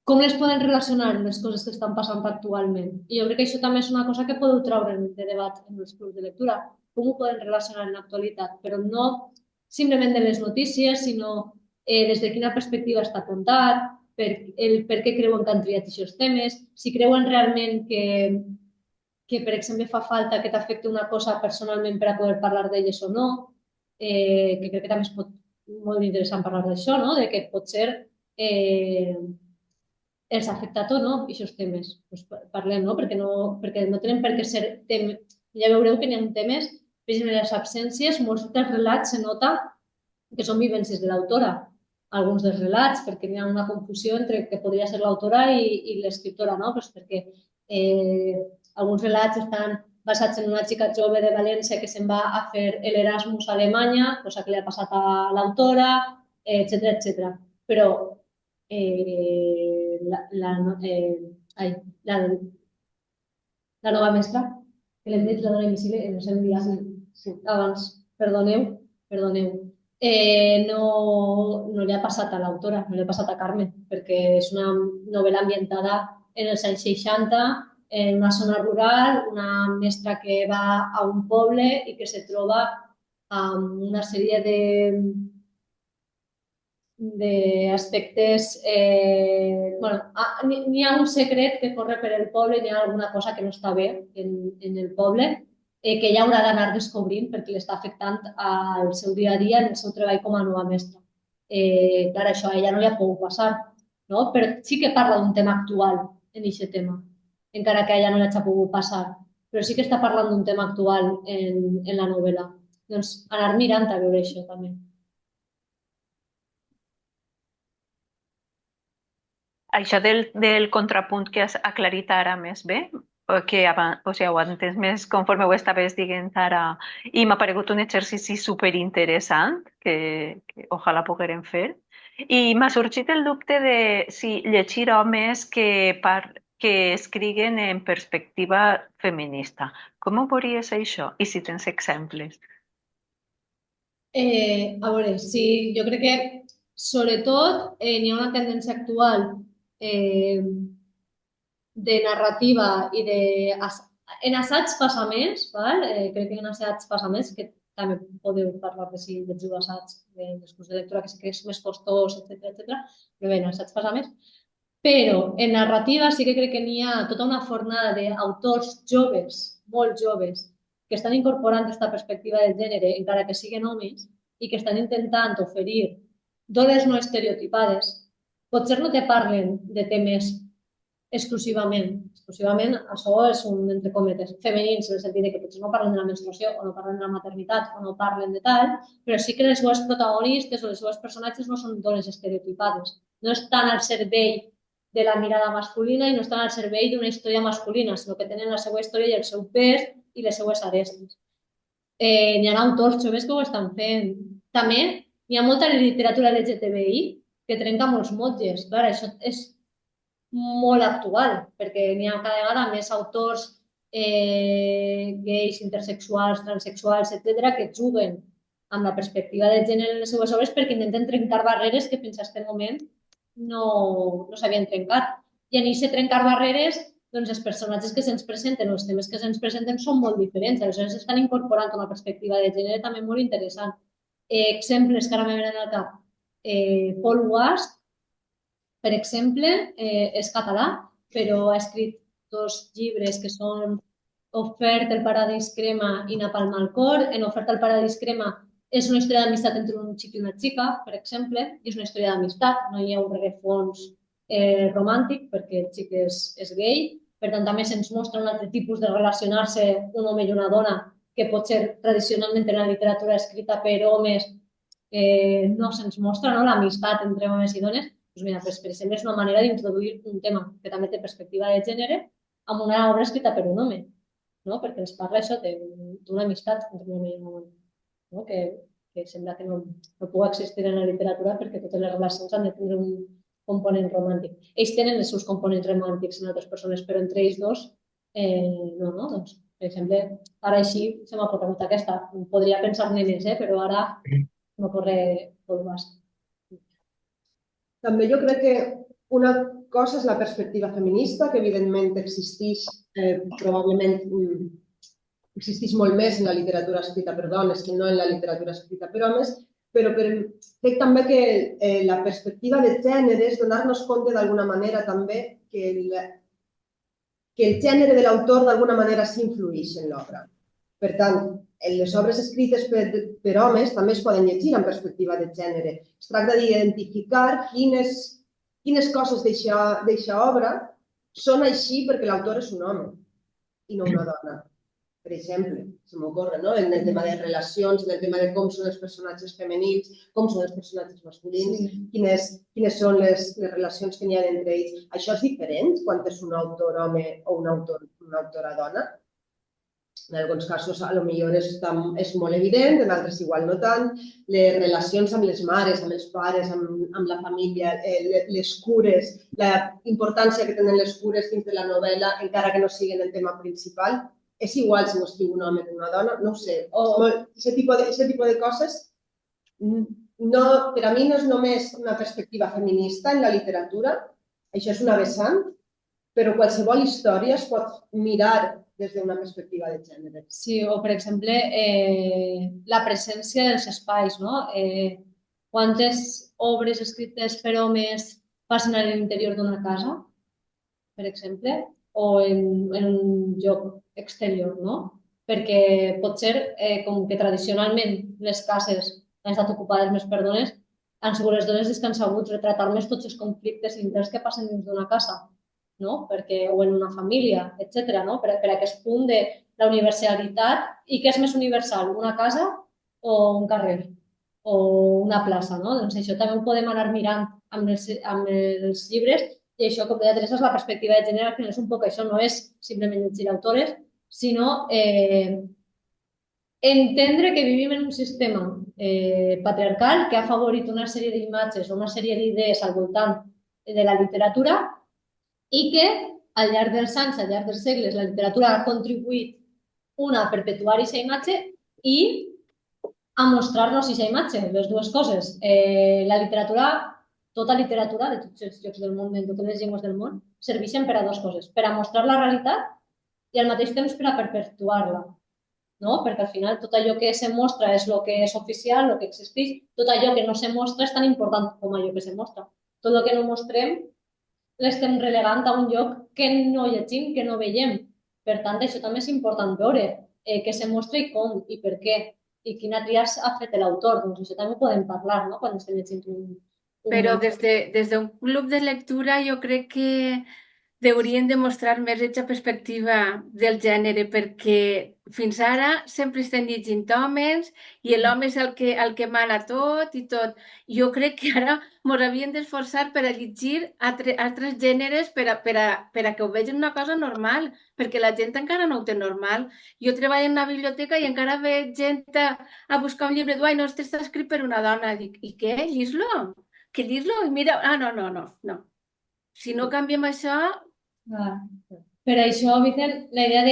Com les poden relacionar amb les coses que estan passant actualment? I jo crec que això també és una cosa que podeu treure de debat en els clubs de lectura. Com ho poden relacionar en l'actualitat? Però no simplement de les notícies, sinó des de quina perspectiva està contat, per què creuen que han triat aquests temes, si creuen realment que per exemple, fa falta que t'afecti una cosa personalment per a poder parlar d'elles o no, que crec que també és molt interessant parlar d'això, no? De que potser els afecta tot, no?, aquests temes. Pues parlem, no? Perquè no tenen per què ser temes. Ja veureu que n'hi ha temes, per exemple, les absències, molts dels relats se nota que són vivències de l'autora. Alguns dels relats, perquè hi ha una confusió entre que podria ser l'autora i l'escriptora, no? Pues perquè alguns relats estan basats en una xica jove de València que se'n va a fer l'Erasmus a Alemanya, cosa que li ha passat a l'autora, etcètera, etcètera. Però la nova mestra, que l'hem dit, La dona invisible, ens hem enviat abans, perdoneu, no li ha passat a l'autora, no li ha passat a Carmen, perquè és una novel·la ambientada en els anys 60, en una zona rural, una mestra que va a un poble i que se troba amb una sèrie d'aspectes... N'hi ha un secret que corre per el poble, n'hi ha alguna cosa que no està bé en el poble, que ella haurà d'anar descobrint perquè l'està afectant al seu dia a dia, en el seu treball com a nova mestra. Clar, això a ella no li ha pogut passar, no? Però sí que parla d'un tema actual en aquest tema, encara que a ella no li hagi pogut passar. Però sí que està parlant d'un tema actual en la novel·la. Doncs anar mirant a veure això també. Això del contrapunt que has aclarit ara més bé, que o sigui, ho has entès més conforme ho estaves dient ara, i m'ha paregut un exercici superinteressant que ojalà poguérem fer. I m'ha sorgit el dubte de si llegir homes que escriguen en perspectiva feminista. Com ho veuries això? I si tens exemples? A veure, sí, jo crec que sobretot n'hi ha una tendència actual de narrativa i de... En assaig passa més, val? Crec que en assaig passa més, que també podeu parlar de si llegiu assaig de discurs de lectura, que sí que és més costós, etcètera, però bé, en assaig passa més. Però en narrativa sí que crec que n'hi ha tota una fornada d'autors joves, molt joves, que estan incorporant aquesta perspectiva de gènere, encara que siguin homes, i que estan intentant oferir dones no estereotipades, potser no te parlen de temes exclusivament. Exclusivament, això és un, entre cometes, femenins, en el sentit que potser no parlen de la menstruació o no parlen de la maternitat o no parlen de tal, però sí que les seves protagonistes o les seves personatges no són dones estereotipades. No estan al servei de la mirada masculina i no estan al servei d'una història masculina, sinó que tenen la seva història i el seu pes i les seues arestes. N'hi ha autors joves que ho estan fent. També hi ha molta literatura LGTBI que trenca molts motlles. Clar, això és molt actual, perquè n'hi ha cada vegada més autors gais, intersexuals, transexuals, etc., que juguen amb la perspectiva de gènere en les seves obres perquè intenten trencar barreres que fins a aquest moment no s'havien trencat. I en aquest trencar barreres, doncs els personatges que se'ns presenten o els temes que se'ns presenten són molt diferents. Aleshores estan incorporant una perspectiva de gènere també molt interessant. Exemples que ara me venen al cap. Paul Wast, per exemple, és català, però ha escrit 2 llibres que són Ofert el paradís crema i Napalm al cor. En Ofert el paradís crema és una història d'amistat entre un xic i una xica, per exemple, i és una història d'amistat, no hi ha un rerefons romàntic perquè el xic és gay. Per tant, també se'ns mostra un altre tipus de relacionar-se un home i una dona que potser tradicionalment en la literatura escrita per homes no se'ns mostra, no? L'amistat entre homes i dones. Doncs mira, per exemple, és una manera d'introduir un tema que també té perspectiva de gènere amb una obra escrita per un home, no? Perquè ens parla això d'una amistat entre un home i una dona, no? Que sembla que no pugui existir en la literatura perquè totes les relacions han de tenir un component romàntic. Ells tenen els seus components romàntics en altres persones, però entre ells dos no. Doncs, per exemple, ara així se m'ha portat aquesta. Podria pensar-ne més, però ara m'ocorre molt bàsic. També jo crec que una cosa és la perspectiva feminista, que evidentment existeix, probablement existeix molt més en la literatura escrita per dones que no en la literatura escrita per homes, però crec també que la perspectiva de gènere és donar-nos compte d'alguna manera també que el gènere de l'autor d'alguna manera s'influeix en l'obra. Per tant, les obres escrites per homes també es poden llegir en perspectiva de gènere. Es tracta d'identificar quines coses d'aquesta obra són així perquè l'autor és un home i no una dona. Per exemple, se m'ocorre, no? En el tema de relacions, en el tema de com són els personatges femenins, com són els personatges masculins, quines són les relacions que n'hi ha entre ells. Això és diferent quan és un autor home o una autora dona? En alguns casos, potser és molt evident, en altres igual no tant. Les relacions amb les mares, amb els pares, amb la família, les cures, la importància que tenen les cures dins de la novel·la, encara que no siguin el tema principal. És igual si ho escriu un home o una dona, no ho sé. Aquest tipus de coses, per a mi no és només una perspectiva feminista en la literatura, això és una vessant, però qualsevol història es pot mirar des d'una perspectiva de gènere. Sí, o per exemple, la presència dels espais, no? Quantes obres escrites per homes passen a l'interior d'una casa, per exemple, o en un lloc exterior, no? Perquè potser, com que tradicionalment les cases han estat ocupades més per dones, han sigut les dones que han sabut retratar més tots els conflictes interns que passen dins d'una casa, no? O en una família, etc. No? Per aquest punt de la universalitat. I què és més universal, una casa o un carrer o una plaça, no? Doncs això també ho podem anar mirant amb els llibres i això, com deia Teresa, és la perspectiva de gènere, que és un poc això, no és simplement llegir autores, sinó entendre que vivim en un sistema patriarcal que ha favorit una sèrie d'imatges o una sèrie d'idees al voltant de la literatura i que al llarg dels anys, al llarg dels segles, la literatura ha contribuït a perpetuar aquesta imatge i a mostrar-nos aquesta imatge, les dues coses. La literatura, tota literatura de tots els llocs del món, de totes les llengües del món, serveixen per a dues coses, per a mostrar la realitat i al mateix temps per a perpetuar-la. No? Perquè al final tot allò que se mostra és el que és oficial, el que existeix, tot allò que no se mostra és tan important com allò que se mostra. Tot el que no mostrem l'estem relegant a un lloc que no llegim, que no veiem. Per tant, això també és important veure. què se mostra i com i per què i quina tria ha fet l'autor. Doncs això també ho podem parlar, no?, quan estem llegint un Però manuscrit. des d'un club de lectura jo crec que deurien demostrar més aquesta perspectiva del gènere, perquè fins ara sempre estem llegint homes i l'home és el que mana tot i tot. Jo crec que ara ens havíem d'esforçar per a llegir altres gèneres per a que ho vegin una cosa normal, perquè la gent encara no ho té normal. Jo treballo en una biblioteca i encara veig gent a buscar un llibre d'uai, no, este està escrit per una dona. Dic, i què? Llis-lo? Que llis-lo? I mira, no. Si no canviem això, Per això, Vicent, la idea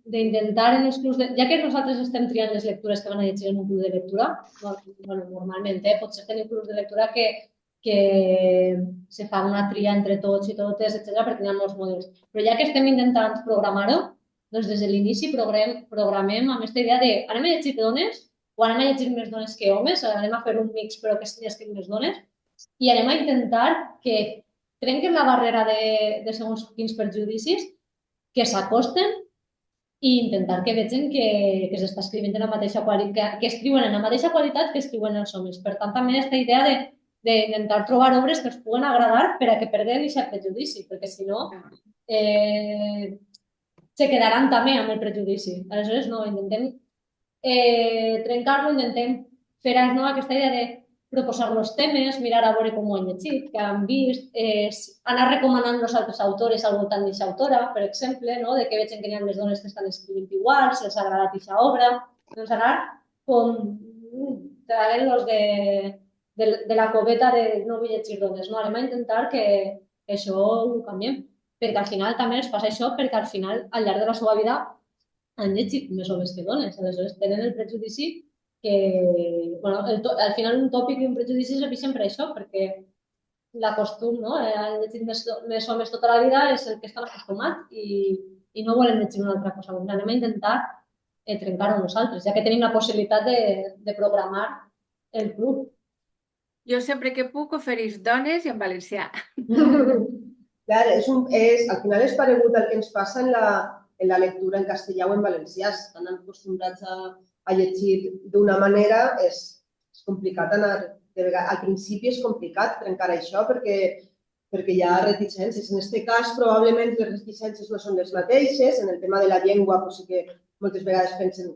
d'intentar en els clubs, ja que nosaltres estem triant les lectures que van a llegir en un club de lectura, bueno, normalment, potser tenim clubs de lectura que se fa una tria entre tots i totes, etc, perquè hi ha molts models. Però ja que estem intentant programar-ho, doncs des de l'inici programem amb aquesta idea de anem a llegir dones o anem a llegir més dones que homes, anem a fer un mix però que estigui més dones i anem a intentar que trenquen la barrera de segons quins prejudicis, que s'acosten i intentar que vegin que s'està escrivint en la mateixa qualitat, que escriuen en la mateixa qualitat que escriuen els homes. Per tant, també aquesta idea d'intentar trobar obres que els puguen agradar per a que perdin aquest prejudici, perquè si no se quedaran també amb el prejudici. Aleshores, no, intentem trencar-lo, intentem fer aquesta idea de proposar los temes, mirar a veure com ho han llegit, què han vist, anar recomanant els altres autores al voltant d'aquesta autora, per exemple, no? De que vegin que hi ha més dones que estan escrivint igual, si els ha agradat aquesta obra, doncs anar com traient-los de la coveta de no vull llegir dones, no? Anem a intentar que això ho canviem, perquè al final també ens passa això, perquè al final, al llarg de la seva vida, han llegit més homes que dones, aleshores tenen el prejudici que, bueno, al final un tòpic i un prejudici serveix sempre això, perquè l'acostum, no? Han llegit més homes tota la vida, és el que estan acostumats i no volen llegir una altra cosa. Doncs anem a intentar trencar-ho nosaltres, ja que tenim la possibilitat de programar el club. jo sempre que puc oferís dones i en valencià. Clar, al final és paregut al que ens passa en la lectura en castellà o en valencià. Estan acostumbrats a llegir d'una manera, és complicat anar... Al principi és complicat trencar això perquè hi ha reticències. En aquest cas, probablement les reticències no són les mateixes. En el tema de la llengua, sí que moltes vegades pensen,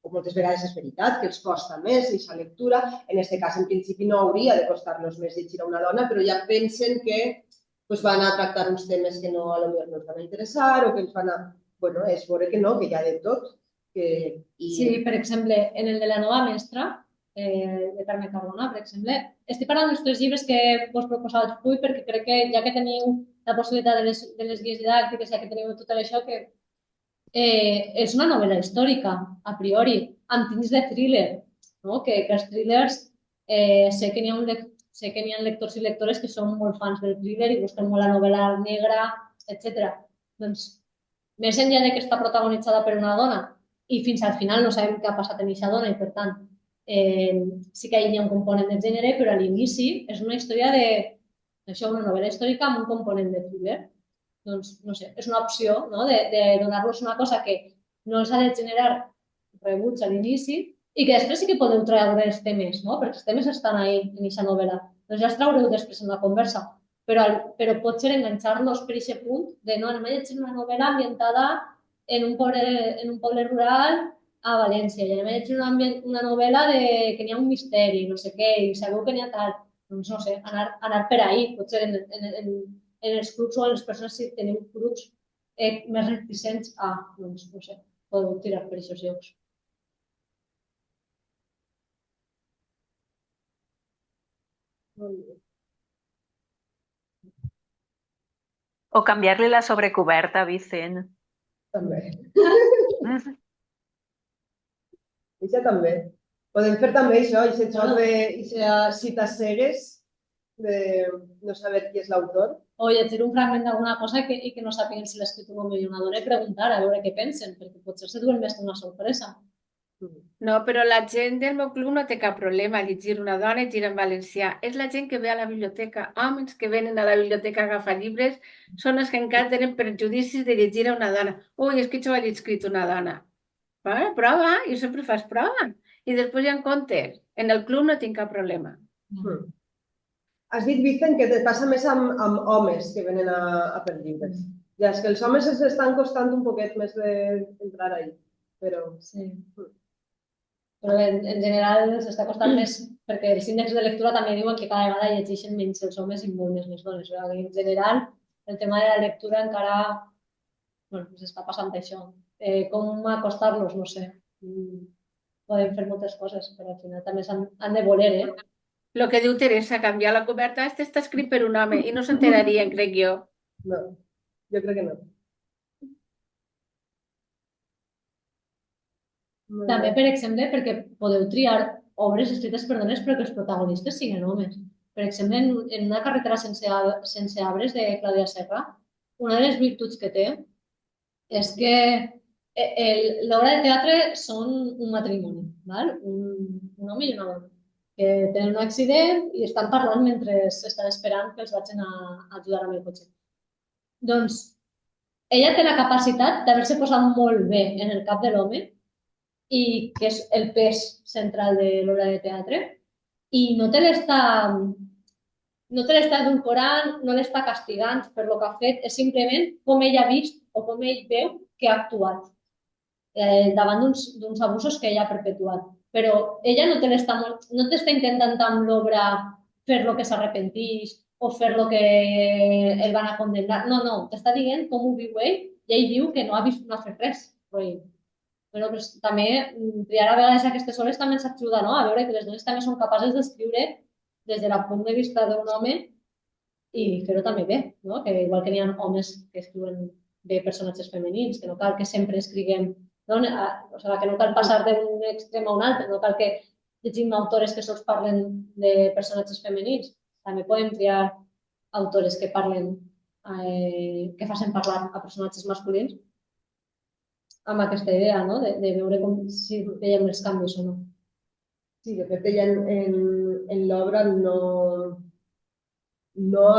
o moltes vegades és veritat, que els costa més aquesta lectura. En aquest cas, en principi, no hauria de costar-los més llegir a una dona, però ja pensen que van a tractar uns temes que no els van a interessar o que ens van a... Bueno, és veure que no, que hi ha de tot. Sí, per exemple, en el de la nova mestra, de Carme Cardona, per exemple, estic parlant dels 3 llibres que vos proposava avui perquè crec que ja que teniu la possibilitat de les guies didàctiques, ja que teniu tot això, que és una novel·la històrica, a priori, amb tints de thriller, no? Que els thrillers sé que n'hi ha lectors i lectores que són molt fans del thriller i busquen molt la novel·la negra, etc. Doncs, més enllà de que està protagonitzada per una dona i fins al final no sabem què ha passat amb aquesta dona i, per tant, sí que hi ha un component de gènere, però a l'inici és una història una novel·la històrica amb un component de thriller. Doncs, no sé, és una opció, no?, de donar-los una cosa que no els ha de generar rebuig a l'inici i que després sí que podeu treure els temes, no?, perquè els temes estan ahí en aquesta novel·la. Doncs ja els traureu després en la conversa. Però potser enganxar-los per aquest punt de no, anem a llegir una novel·la ambientada en un poble rural a València i anem a llegir una novel·la que n'hi ha un misteri, no sé què, i sabeu que n'hi ha tal. Doncs no sé, anar per ahí, potser en els grups o en les persones si teniu grups més reticents doncs no sé, podeu tirar per aquests llocs. O canviar-li la sobrecoberta, Vicent. També. Això també. Podem fer també això, aquest joc de cites cegues, de no saber qui és l'autor. O llegir un fragment d'alguna cosa i que no sàpiguen si l'ha escrit un home i una dona i preguntar a veure què pensen, perquè potser se duen més que una sorpresa. No, però la gent del meu club no té cap problema a llegir una dona i llegir en valencià. És la gent que ve a la biblioteca. Homes que venen a la biblioteca a agafar llibres són els que encara tenen prejudicis de llegir a una dona. Ui, és que això ho ha escrit una dona. Prova, jo sempre fas prova. I després ja en comptes. En el club no tinc cap problema. Has dit, Vicent, que passa més amb homes que venen a per llibres. Ja, és que els homes es estan costant un poquet més d'entrar ahí, però... Sí. Però en general s'està costant més, perquè els índexs de lectura també diuen que cada vegada llegeixen menys els homes i molt més les dones. En general, el tema de la lectura encara s'està passant això. Com acostar-los, no sé. Podem fer moltes coses, però al final també han de voler, El que diu Teresa, canviar la coberta, està escrit per un home i no s'enterarien, crec jo. No, jo crec que no. També, per exemple, perquè podeu triar obres escrites per dones però que els protagonistes siguin homes. Per exemple, en una carretera sense arbres de Clàudia Serra, una de les virtuts que té és que l'obra de teatre són un matrimoni, val? Un home i una dona, que tenen un accident i estan parlant mentre estan esperant que els vagin a ajudar amb el cotxe. Doncs ella té la capacitat d'haver-se posat molt bé en el cap de l'home i que és el pes central de l'obra de teatre i no te l'està edulcorant, no l'està castigant per lo que ha fet, és simplement com ell ha vist o com ell veu que ha actuat davant d'uns abusos que ella ha perpetuat. Però ella no t'està intentant amb l'obra fer lo que s'arrepentís o fer lo que el van a condemnar. No, t'està dient com ho viu ell i ell diu que no ha fet res. Però també triar a vegades aquestes obres també ens ajuda, no? A veure que les dones també són capaces d'escriure des del punt de vista d'un home i fer-ho també bé, no? Que igual que n'hi ha homes que escriuen bé personatges femenins, que no cal que sempre escriguem, no? O sigui, que no cal passar d'un extrem a un altre, no cal que llegim autores que sols parlen de personatges femenins. També podem triar autores que parlen, que facin parlar a personatges masculins amb aquesta idea, no? De veure si veiem els canvis o no. Sí, de fet, ella en l'obra no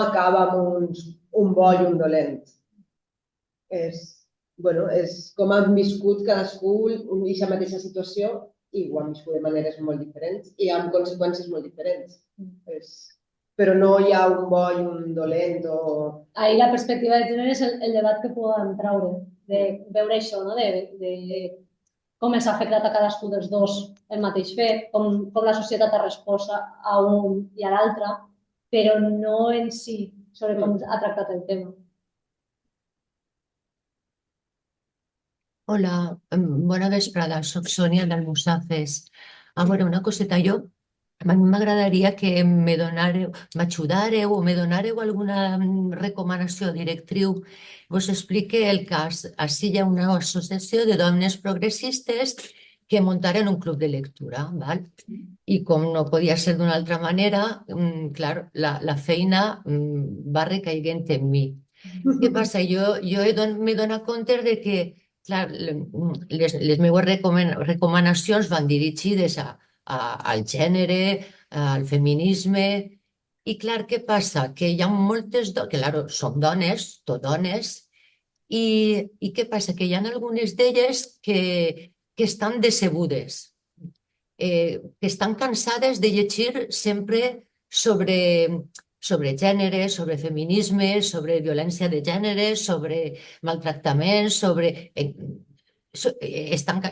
acaba amb un bo i un dolent. És com han viscut cadascú aquesta mateixa situació i ho han viscut de maneres molt diferents i amb conseqüències molt diferents. Però no hi ha un bo i un dolent o... Ahir la perspectiva de gènere és el debat que podem traure, de veure això, no? De com els ha afectat a cadascú dels dos el mateix fet, com la societat ha respost a un i a l'altre, però no en si sobre com ha tractat el tema. Hola, bona vesprada, soc Sònia d'Almussafes. Veure, una coseta, a mi m'agradaria que m'ajudareu o me donareu alguna recomanació directriu. Vos explique el cas. Així hi ha una associació de dones progressistes que muntaren un club de lectura, val? I com no podia ser d'una altra manera, clar, la feina va recaiguent en mi. Què passa? Jo m'he donat compte de que clar, les meves recomanacions van dirigides al gènere, al feminisme, i clar, què passa? Que hi ha moltes dones, que clar, som dones, tot dones, i què passa? Que hi ha algunes d'elles que estan decebudes, que estan cansades de llegir sempre sobre gènere, sobre feminisme, sobre violència de gènere, sobre maltractament,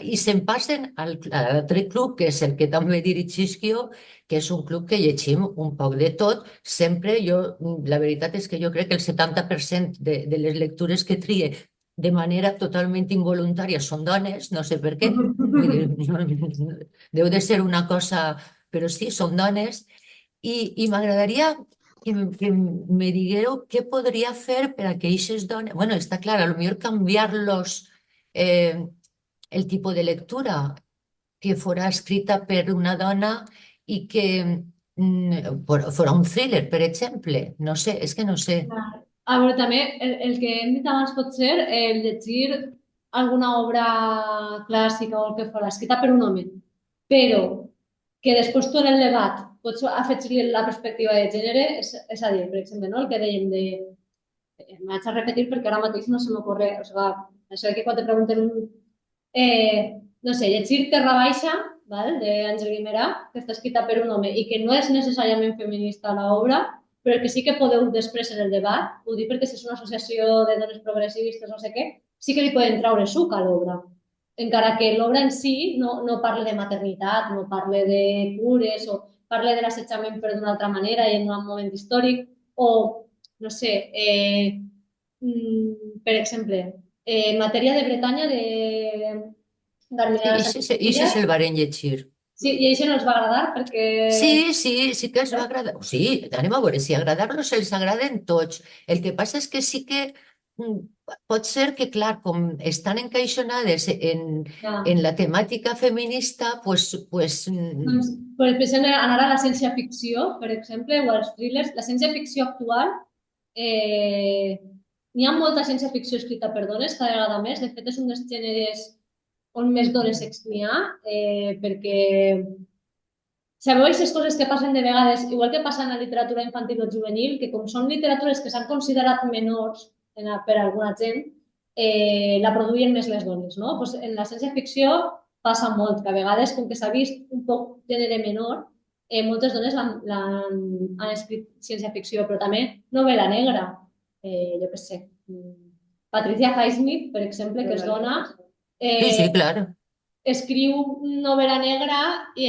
i se'n passen a l'altre club, que és el que també dirigisc jo, que és un club que llegim un poc de tot. Sempre la veritat és que jo crec que el 70% de les lectures que trie de manera totalment involuntària són dones, no sé per què. Deu de ser una cosa, però sí, són dones. I m'agradaria que me digueu què podria fer per a que aquestes dones... Bueno, està clar, potser canviar-los el tipus de lectura, que fora escrita per una dona i que fora un thriller, per exemple. No sé, és que no sé. A veure, també el que hem dit abans pot ser llegir alguna obra clàssica o el que fos, escrita per un home, però que després tu en el debat pots afegir la perspectiva de gènere, és a dir, per exemple, no? El que dèiem de... Em vaig a repetir perquè ara mateix no se m'ocorre. O sigui, això que quan te pregunten no sé, llegir Terra Baixa, d'Àngel Guimerà, que està escrita per un home i que no és necessàriament feminista l'obra, però que sí que podeu després en el debat, ho dic perquè si és una associació de dones progressistes, no sé què, sí que li poden traure suc a l'obra. Encara que l'obra en si no parla de maternitat, no parla de cures o parla de l'assetjament però d'una altra manera i en un moment històric o, no sé, per exemple, Matèria de Bretanya de Carmina Sí, i se Santiago. se'l varen llegir. Sí, i això no els va agradar perquè... Sí que els va agradar. Sí, anem a veure, si agradar-los els agraden tots. El que passa és que sí que mm, pot ser que, clar, com estan encaixonades Ja. en la temàtica feminista, pues, Doncs, per exemple, anar a la ciència-ficció, per exemple, o als thrillers, la ciència-ficció actual, n'hi ha molta ciència-ficció escrita per dones, cada vegada més. De fet, és un dels gèneres on més dones n'hi ha, perquè sabeu aquestes coses que passen de vegades, igual que passen a la literatura infantil o juvenil, que com són literatures que s'han considerat menors per alguna gent, la produïen més les dones, no? Pues en la ciència-ficció passa molt, que a vegades, com que s'ha vist un poc gènere menor, moltes dones han escrit ciència-ficció, però també novel·la negra. Jo què sé, Patricia Highsmith, per exemple, que és dona, sí, clar. escriu novel·la negra i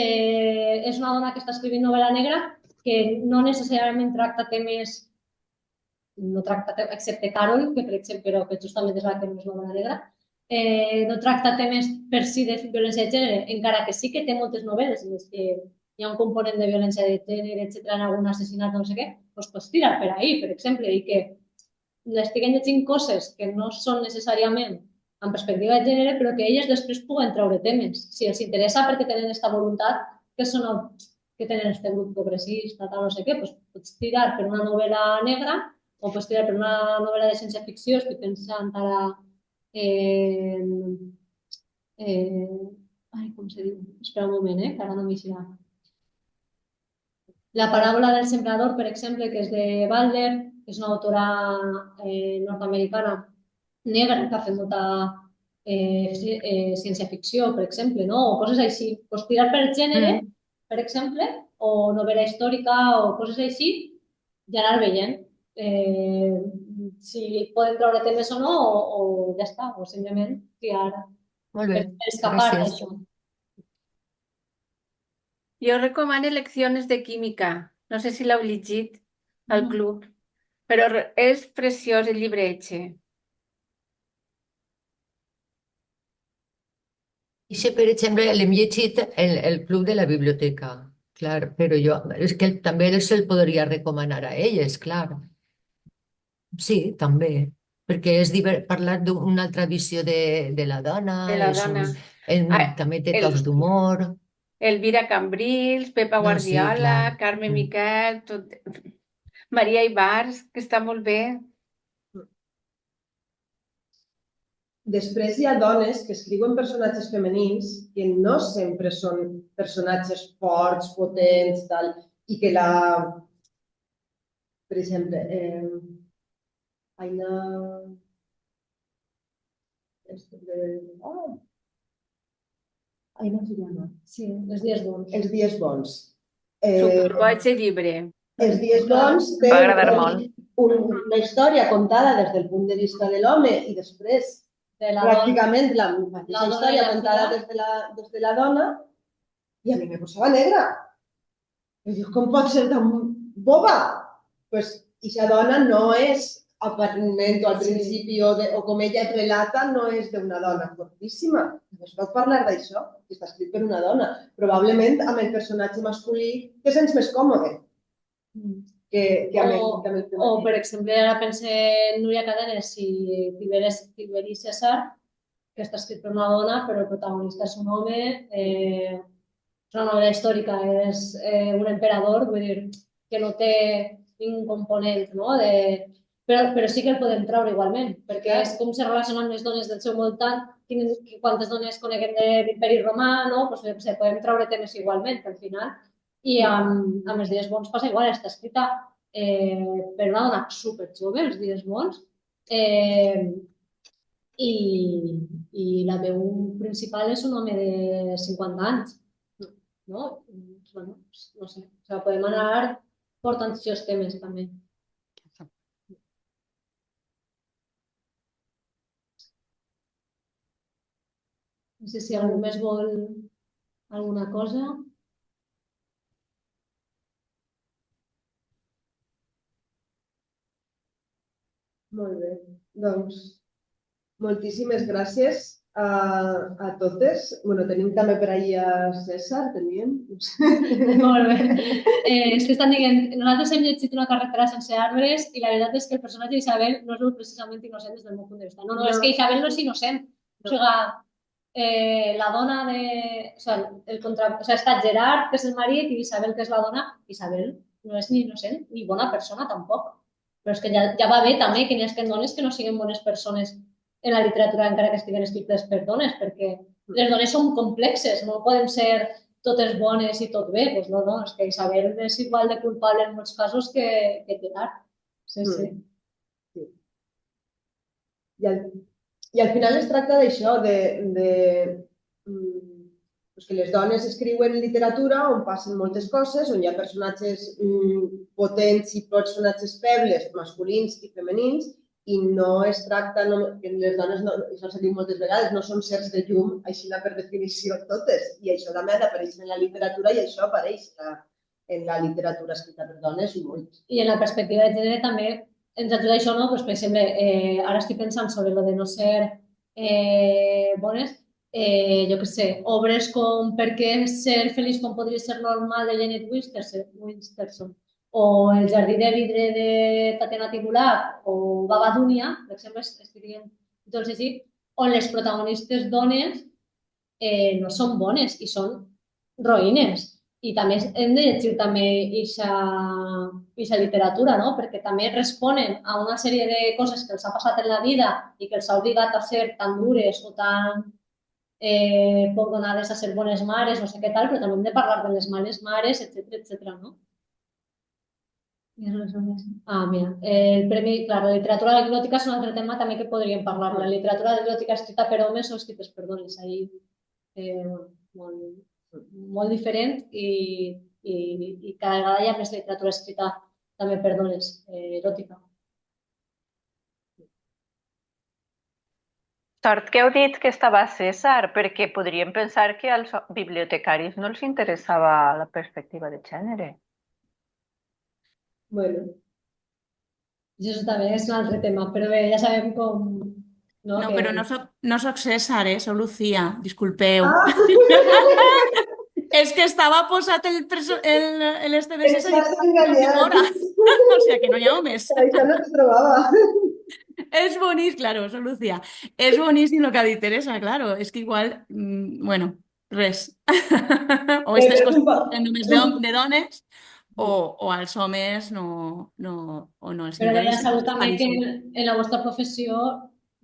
és una dona que està escrivint novel·la negra que no necessàriament tracta temes, no tracta, excepte Carol, que per exemple, però que justament és la que no és novel·la negra, no tracta temes per si de violència de gènere, encara que sí que té moltes novel·les en les que hi ha un component de violència de gènere, etc., en algun assassinat o no sé què, doncs pots tirar per ahir, per exemple, i que estiguen llegint coses que no són necessàriament en perspectiva de gènere, però que elles després puguen treure temes. Si els interessa perquè tenen aquesta voluntat, que tenen este grup progressista, tal, no sé què, doncs pots tirar per una novel·la negra o pots tirar per una novel·la de ciència-ficció. Estic pensant ara com se diu? Espera un moment, que ara no m'hi serà. La paràbola del sembrador, per exemple, que és de Balder, que és una autora nord-americana negra que ha fet molta ciència-ficció, per exemple, no? O coses així. Pues tirar per gènere, per exemple, o novel·la històrica o coses així, i anar veient si poden treure temes o no, o ja està, o simplement triar Molt bé, per escapar gràcies. d'això. Jo recomano Lecciones de Química. No sé si l'heu llegit al club, però és preciós el llibretge. I per exemple, l'hem llegit el Club de la Biblioteca, clar, però jo, és que també se'l podria recomanar a elles, clar. Sí, també, perquè és parlar d'una altra visió de la dona, De la dona. també té tocs d'humor. Elvira Cambrils, Pepa No, sí, Guardiola, clar. Carme Miquel, Maria Ibars, que està molt bé. Després hi ha dones que escriuen personatges femenins que no sempre són personatges forts, potents, tal, i que per exemple, Aina... Aina se llama. Sí, els dies bons. Els dies bons. Superboig el llibre. Els dies bons té Va agradar molt. una història contada des del punt de vista de l'home i després De la pràcticament la mateixa dona i història la contada filla. des de la dona i a mi me posava negra. I dic, com pot ser tan boba? Pues, aquesta dona no és aparentment o al principi o com ella et relata, no és d'una dona fortíssima. Es pot parlar d'això, que està escrit per una dona. Probablement amb el personatge masculí te sents més còmode que amb el femení. O, per exemple, ara pense en Núria Cadenes i Tiberi César, que està escrit per una dona, però el protagonista és un home. És una novel·la històrica, és un emperador, vull dir, que no té ningú component, no? Però sí que el podem treure igualment, perquè és com se relacionen les dones del seu voltant, quantes dones coneguen de l'imperi romà, no? Pues, podem treure temes igualment, al final. I amb els dies bons passa igual, està escrita per una dona superjove, els dies bons, i la veu principal és un home de 50 anys, no? Bueno, no sé, o sigui, podem anar portant aquests temes també. No sé si algú més vol alguna cosa. Molt bé, doncs moltíssimes gràcies a totes. Bueno, tenim també per ahir a César, teníem? Molt bé. És que estan dient, nosaltres hem llegit Una carretera sense arbres i la veritat és que el personatge d'Isabel no és precisament innocent des del meu punt de vista. No, és que Isabel no és innocent. O sigui, la dona de... O sigui, està Gerard, que és el marit, i Isabel, que és la dona. Isabel no és ni innocent ni bona persona, tampoc. Però és que ja va bé també que n'hi hagi dones que no siguin bones persones en la literatura encara que estiguen escrites per dones, perquè les dones són complexes, no podem ser totes bones i tot bé. Doncs no, és que Isabel és igual de culpable en molts casos que Gerard. Sí, sí. I al final es tracta d'això, que les dones escriuen literatura on passen moltes coses, on hi ha personatges potents i personatges febles, masculins i femenins, i no es tracta, les dones, això s'ha dit moltes vegades, no són sers de llum, així per definició totes, i això també ha d'aparèixer en la literatura i això apareix en la literatura escrita per dones molt. I en la perspectiva de gènere també ens ajuda això, no? Pues, per exemple, ara estic pensant sobre lo de no ser bones, jo què sé, obres com Per què ser feliç com podria ser normal de Janet Winterson, o El jardí de vidre de Tatiana Tibulat, o Babadunia, per exemple, escrivien tots així, on les protagonistes dones no són bones i són roïnes. I també hem de llegir també aquesta literatura, no? Perquè també responen a una sèrie de coses que els ha passat en la vida i que els ha obligat a ser tan dures o tan poc donades a ser bones mares, no sé què tal, però també hem de parlar de les males mares, etc. no? Mira, el premi, clar, la literatura anecdòtica és un altre tema també que podríem parlar. La literatura anecdòtica escrita per homes o escrites per dones, ahí molt diferent i cada vegada hi ha més literatura escrita també per dones, eròtica. Sort que heu dit que estava César, perquè podríem pensar que als bibliotecaris no els interessava la perspectiva de gènere. Bueno. Això també és un altre tema, però bé, ja sabem com... No, però no soc César, soc Lucía, disculpeu. És que estava posat l'este de César Estàs enganyat. O sigui que no hi ha homes. Això no es trobava. És boníssim, claro, soc Lucía. És boníssim el que ha dit Teresa, claro. És que igual, bueno, res. O aquestes coses només de dones o als homes no els Però interessa. ja sabeu també que en la vostra professió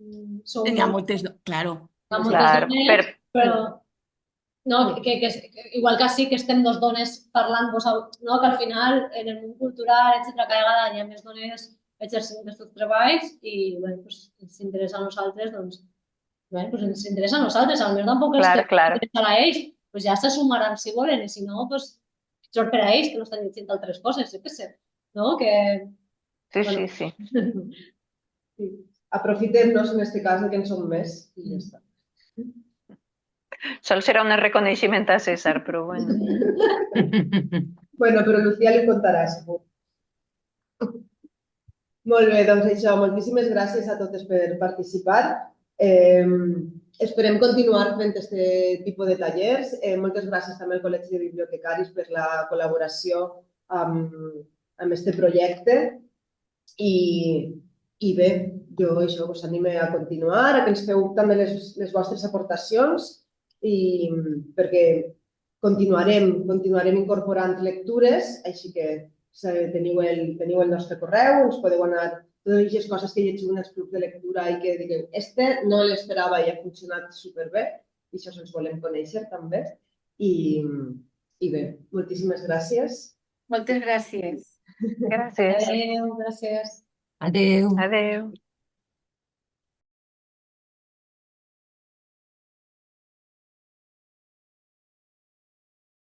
hi ha moltes, claro. Hi ha moltes dones, però no, que igual que sí que estem dos dones parlant, no, que al final en el món cultural, etc., cada vegada hi ha més dones exercint aquests treballs i bé, doncs, ens interessa a nosaltres, doncs, bé, doncs ens interessa a nosaltres, potser tampoc els interessa a ells, doncs ja se sumaran si volen, i si no, doncs, pitjor per a ells, que no estan llegint altres coses, jo què sé, no? Que... Sí. Aprofitem-nos en aquest cas que en som més i ja està. Sol serà un reconeixement a César, però bueno. Bueno, però Lucía li contarà, segur. Molt bé, doncs això, moltíssimes gràcies a totes per participar. Esperem continuar fent aquest tipus de tallers. Moltes gràcies també al Col·legi de Bibliotecaris per la col·laboració amb aquest projecte. I bé, jo això us animo a continuar, a que ens feu també les vostres aportacions perquè continuarem incorporant lectures, així que teniu el nostre correu, us podeu anar totes les coses que llegiu en els clubs de lectura i que digueu, no l'esperava i ha funcionat superbé, i això ens volem conèixer també. I bé, moltíssimes gràcies. Moltes gràcies. Gràcies. Adéu, gràcies. Adéu. Adéu.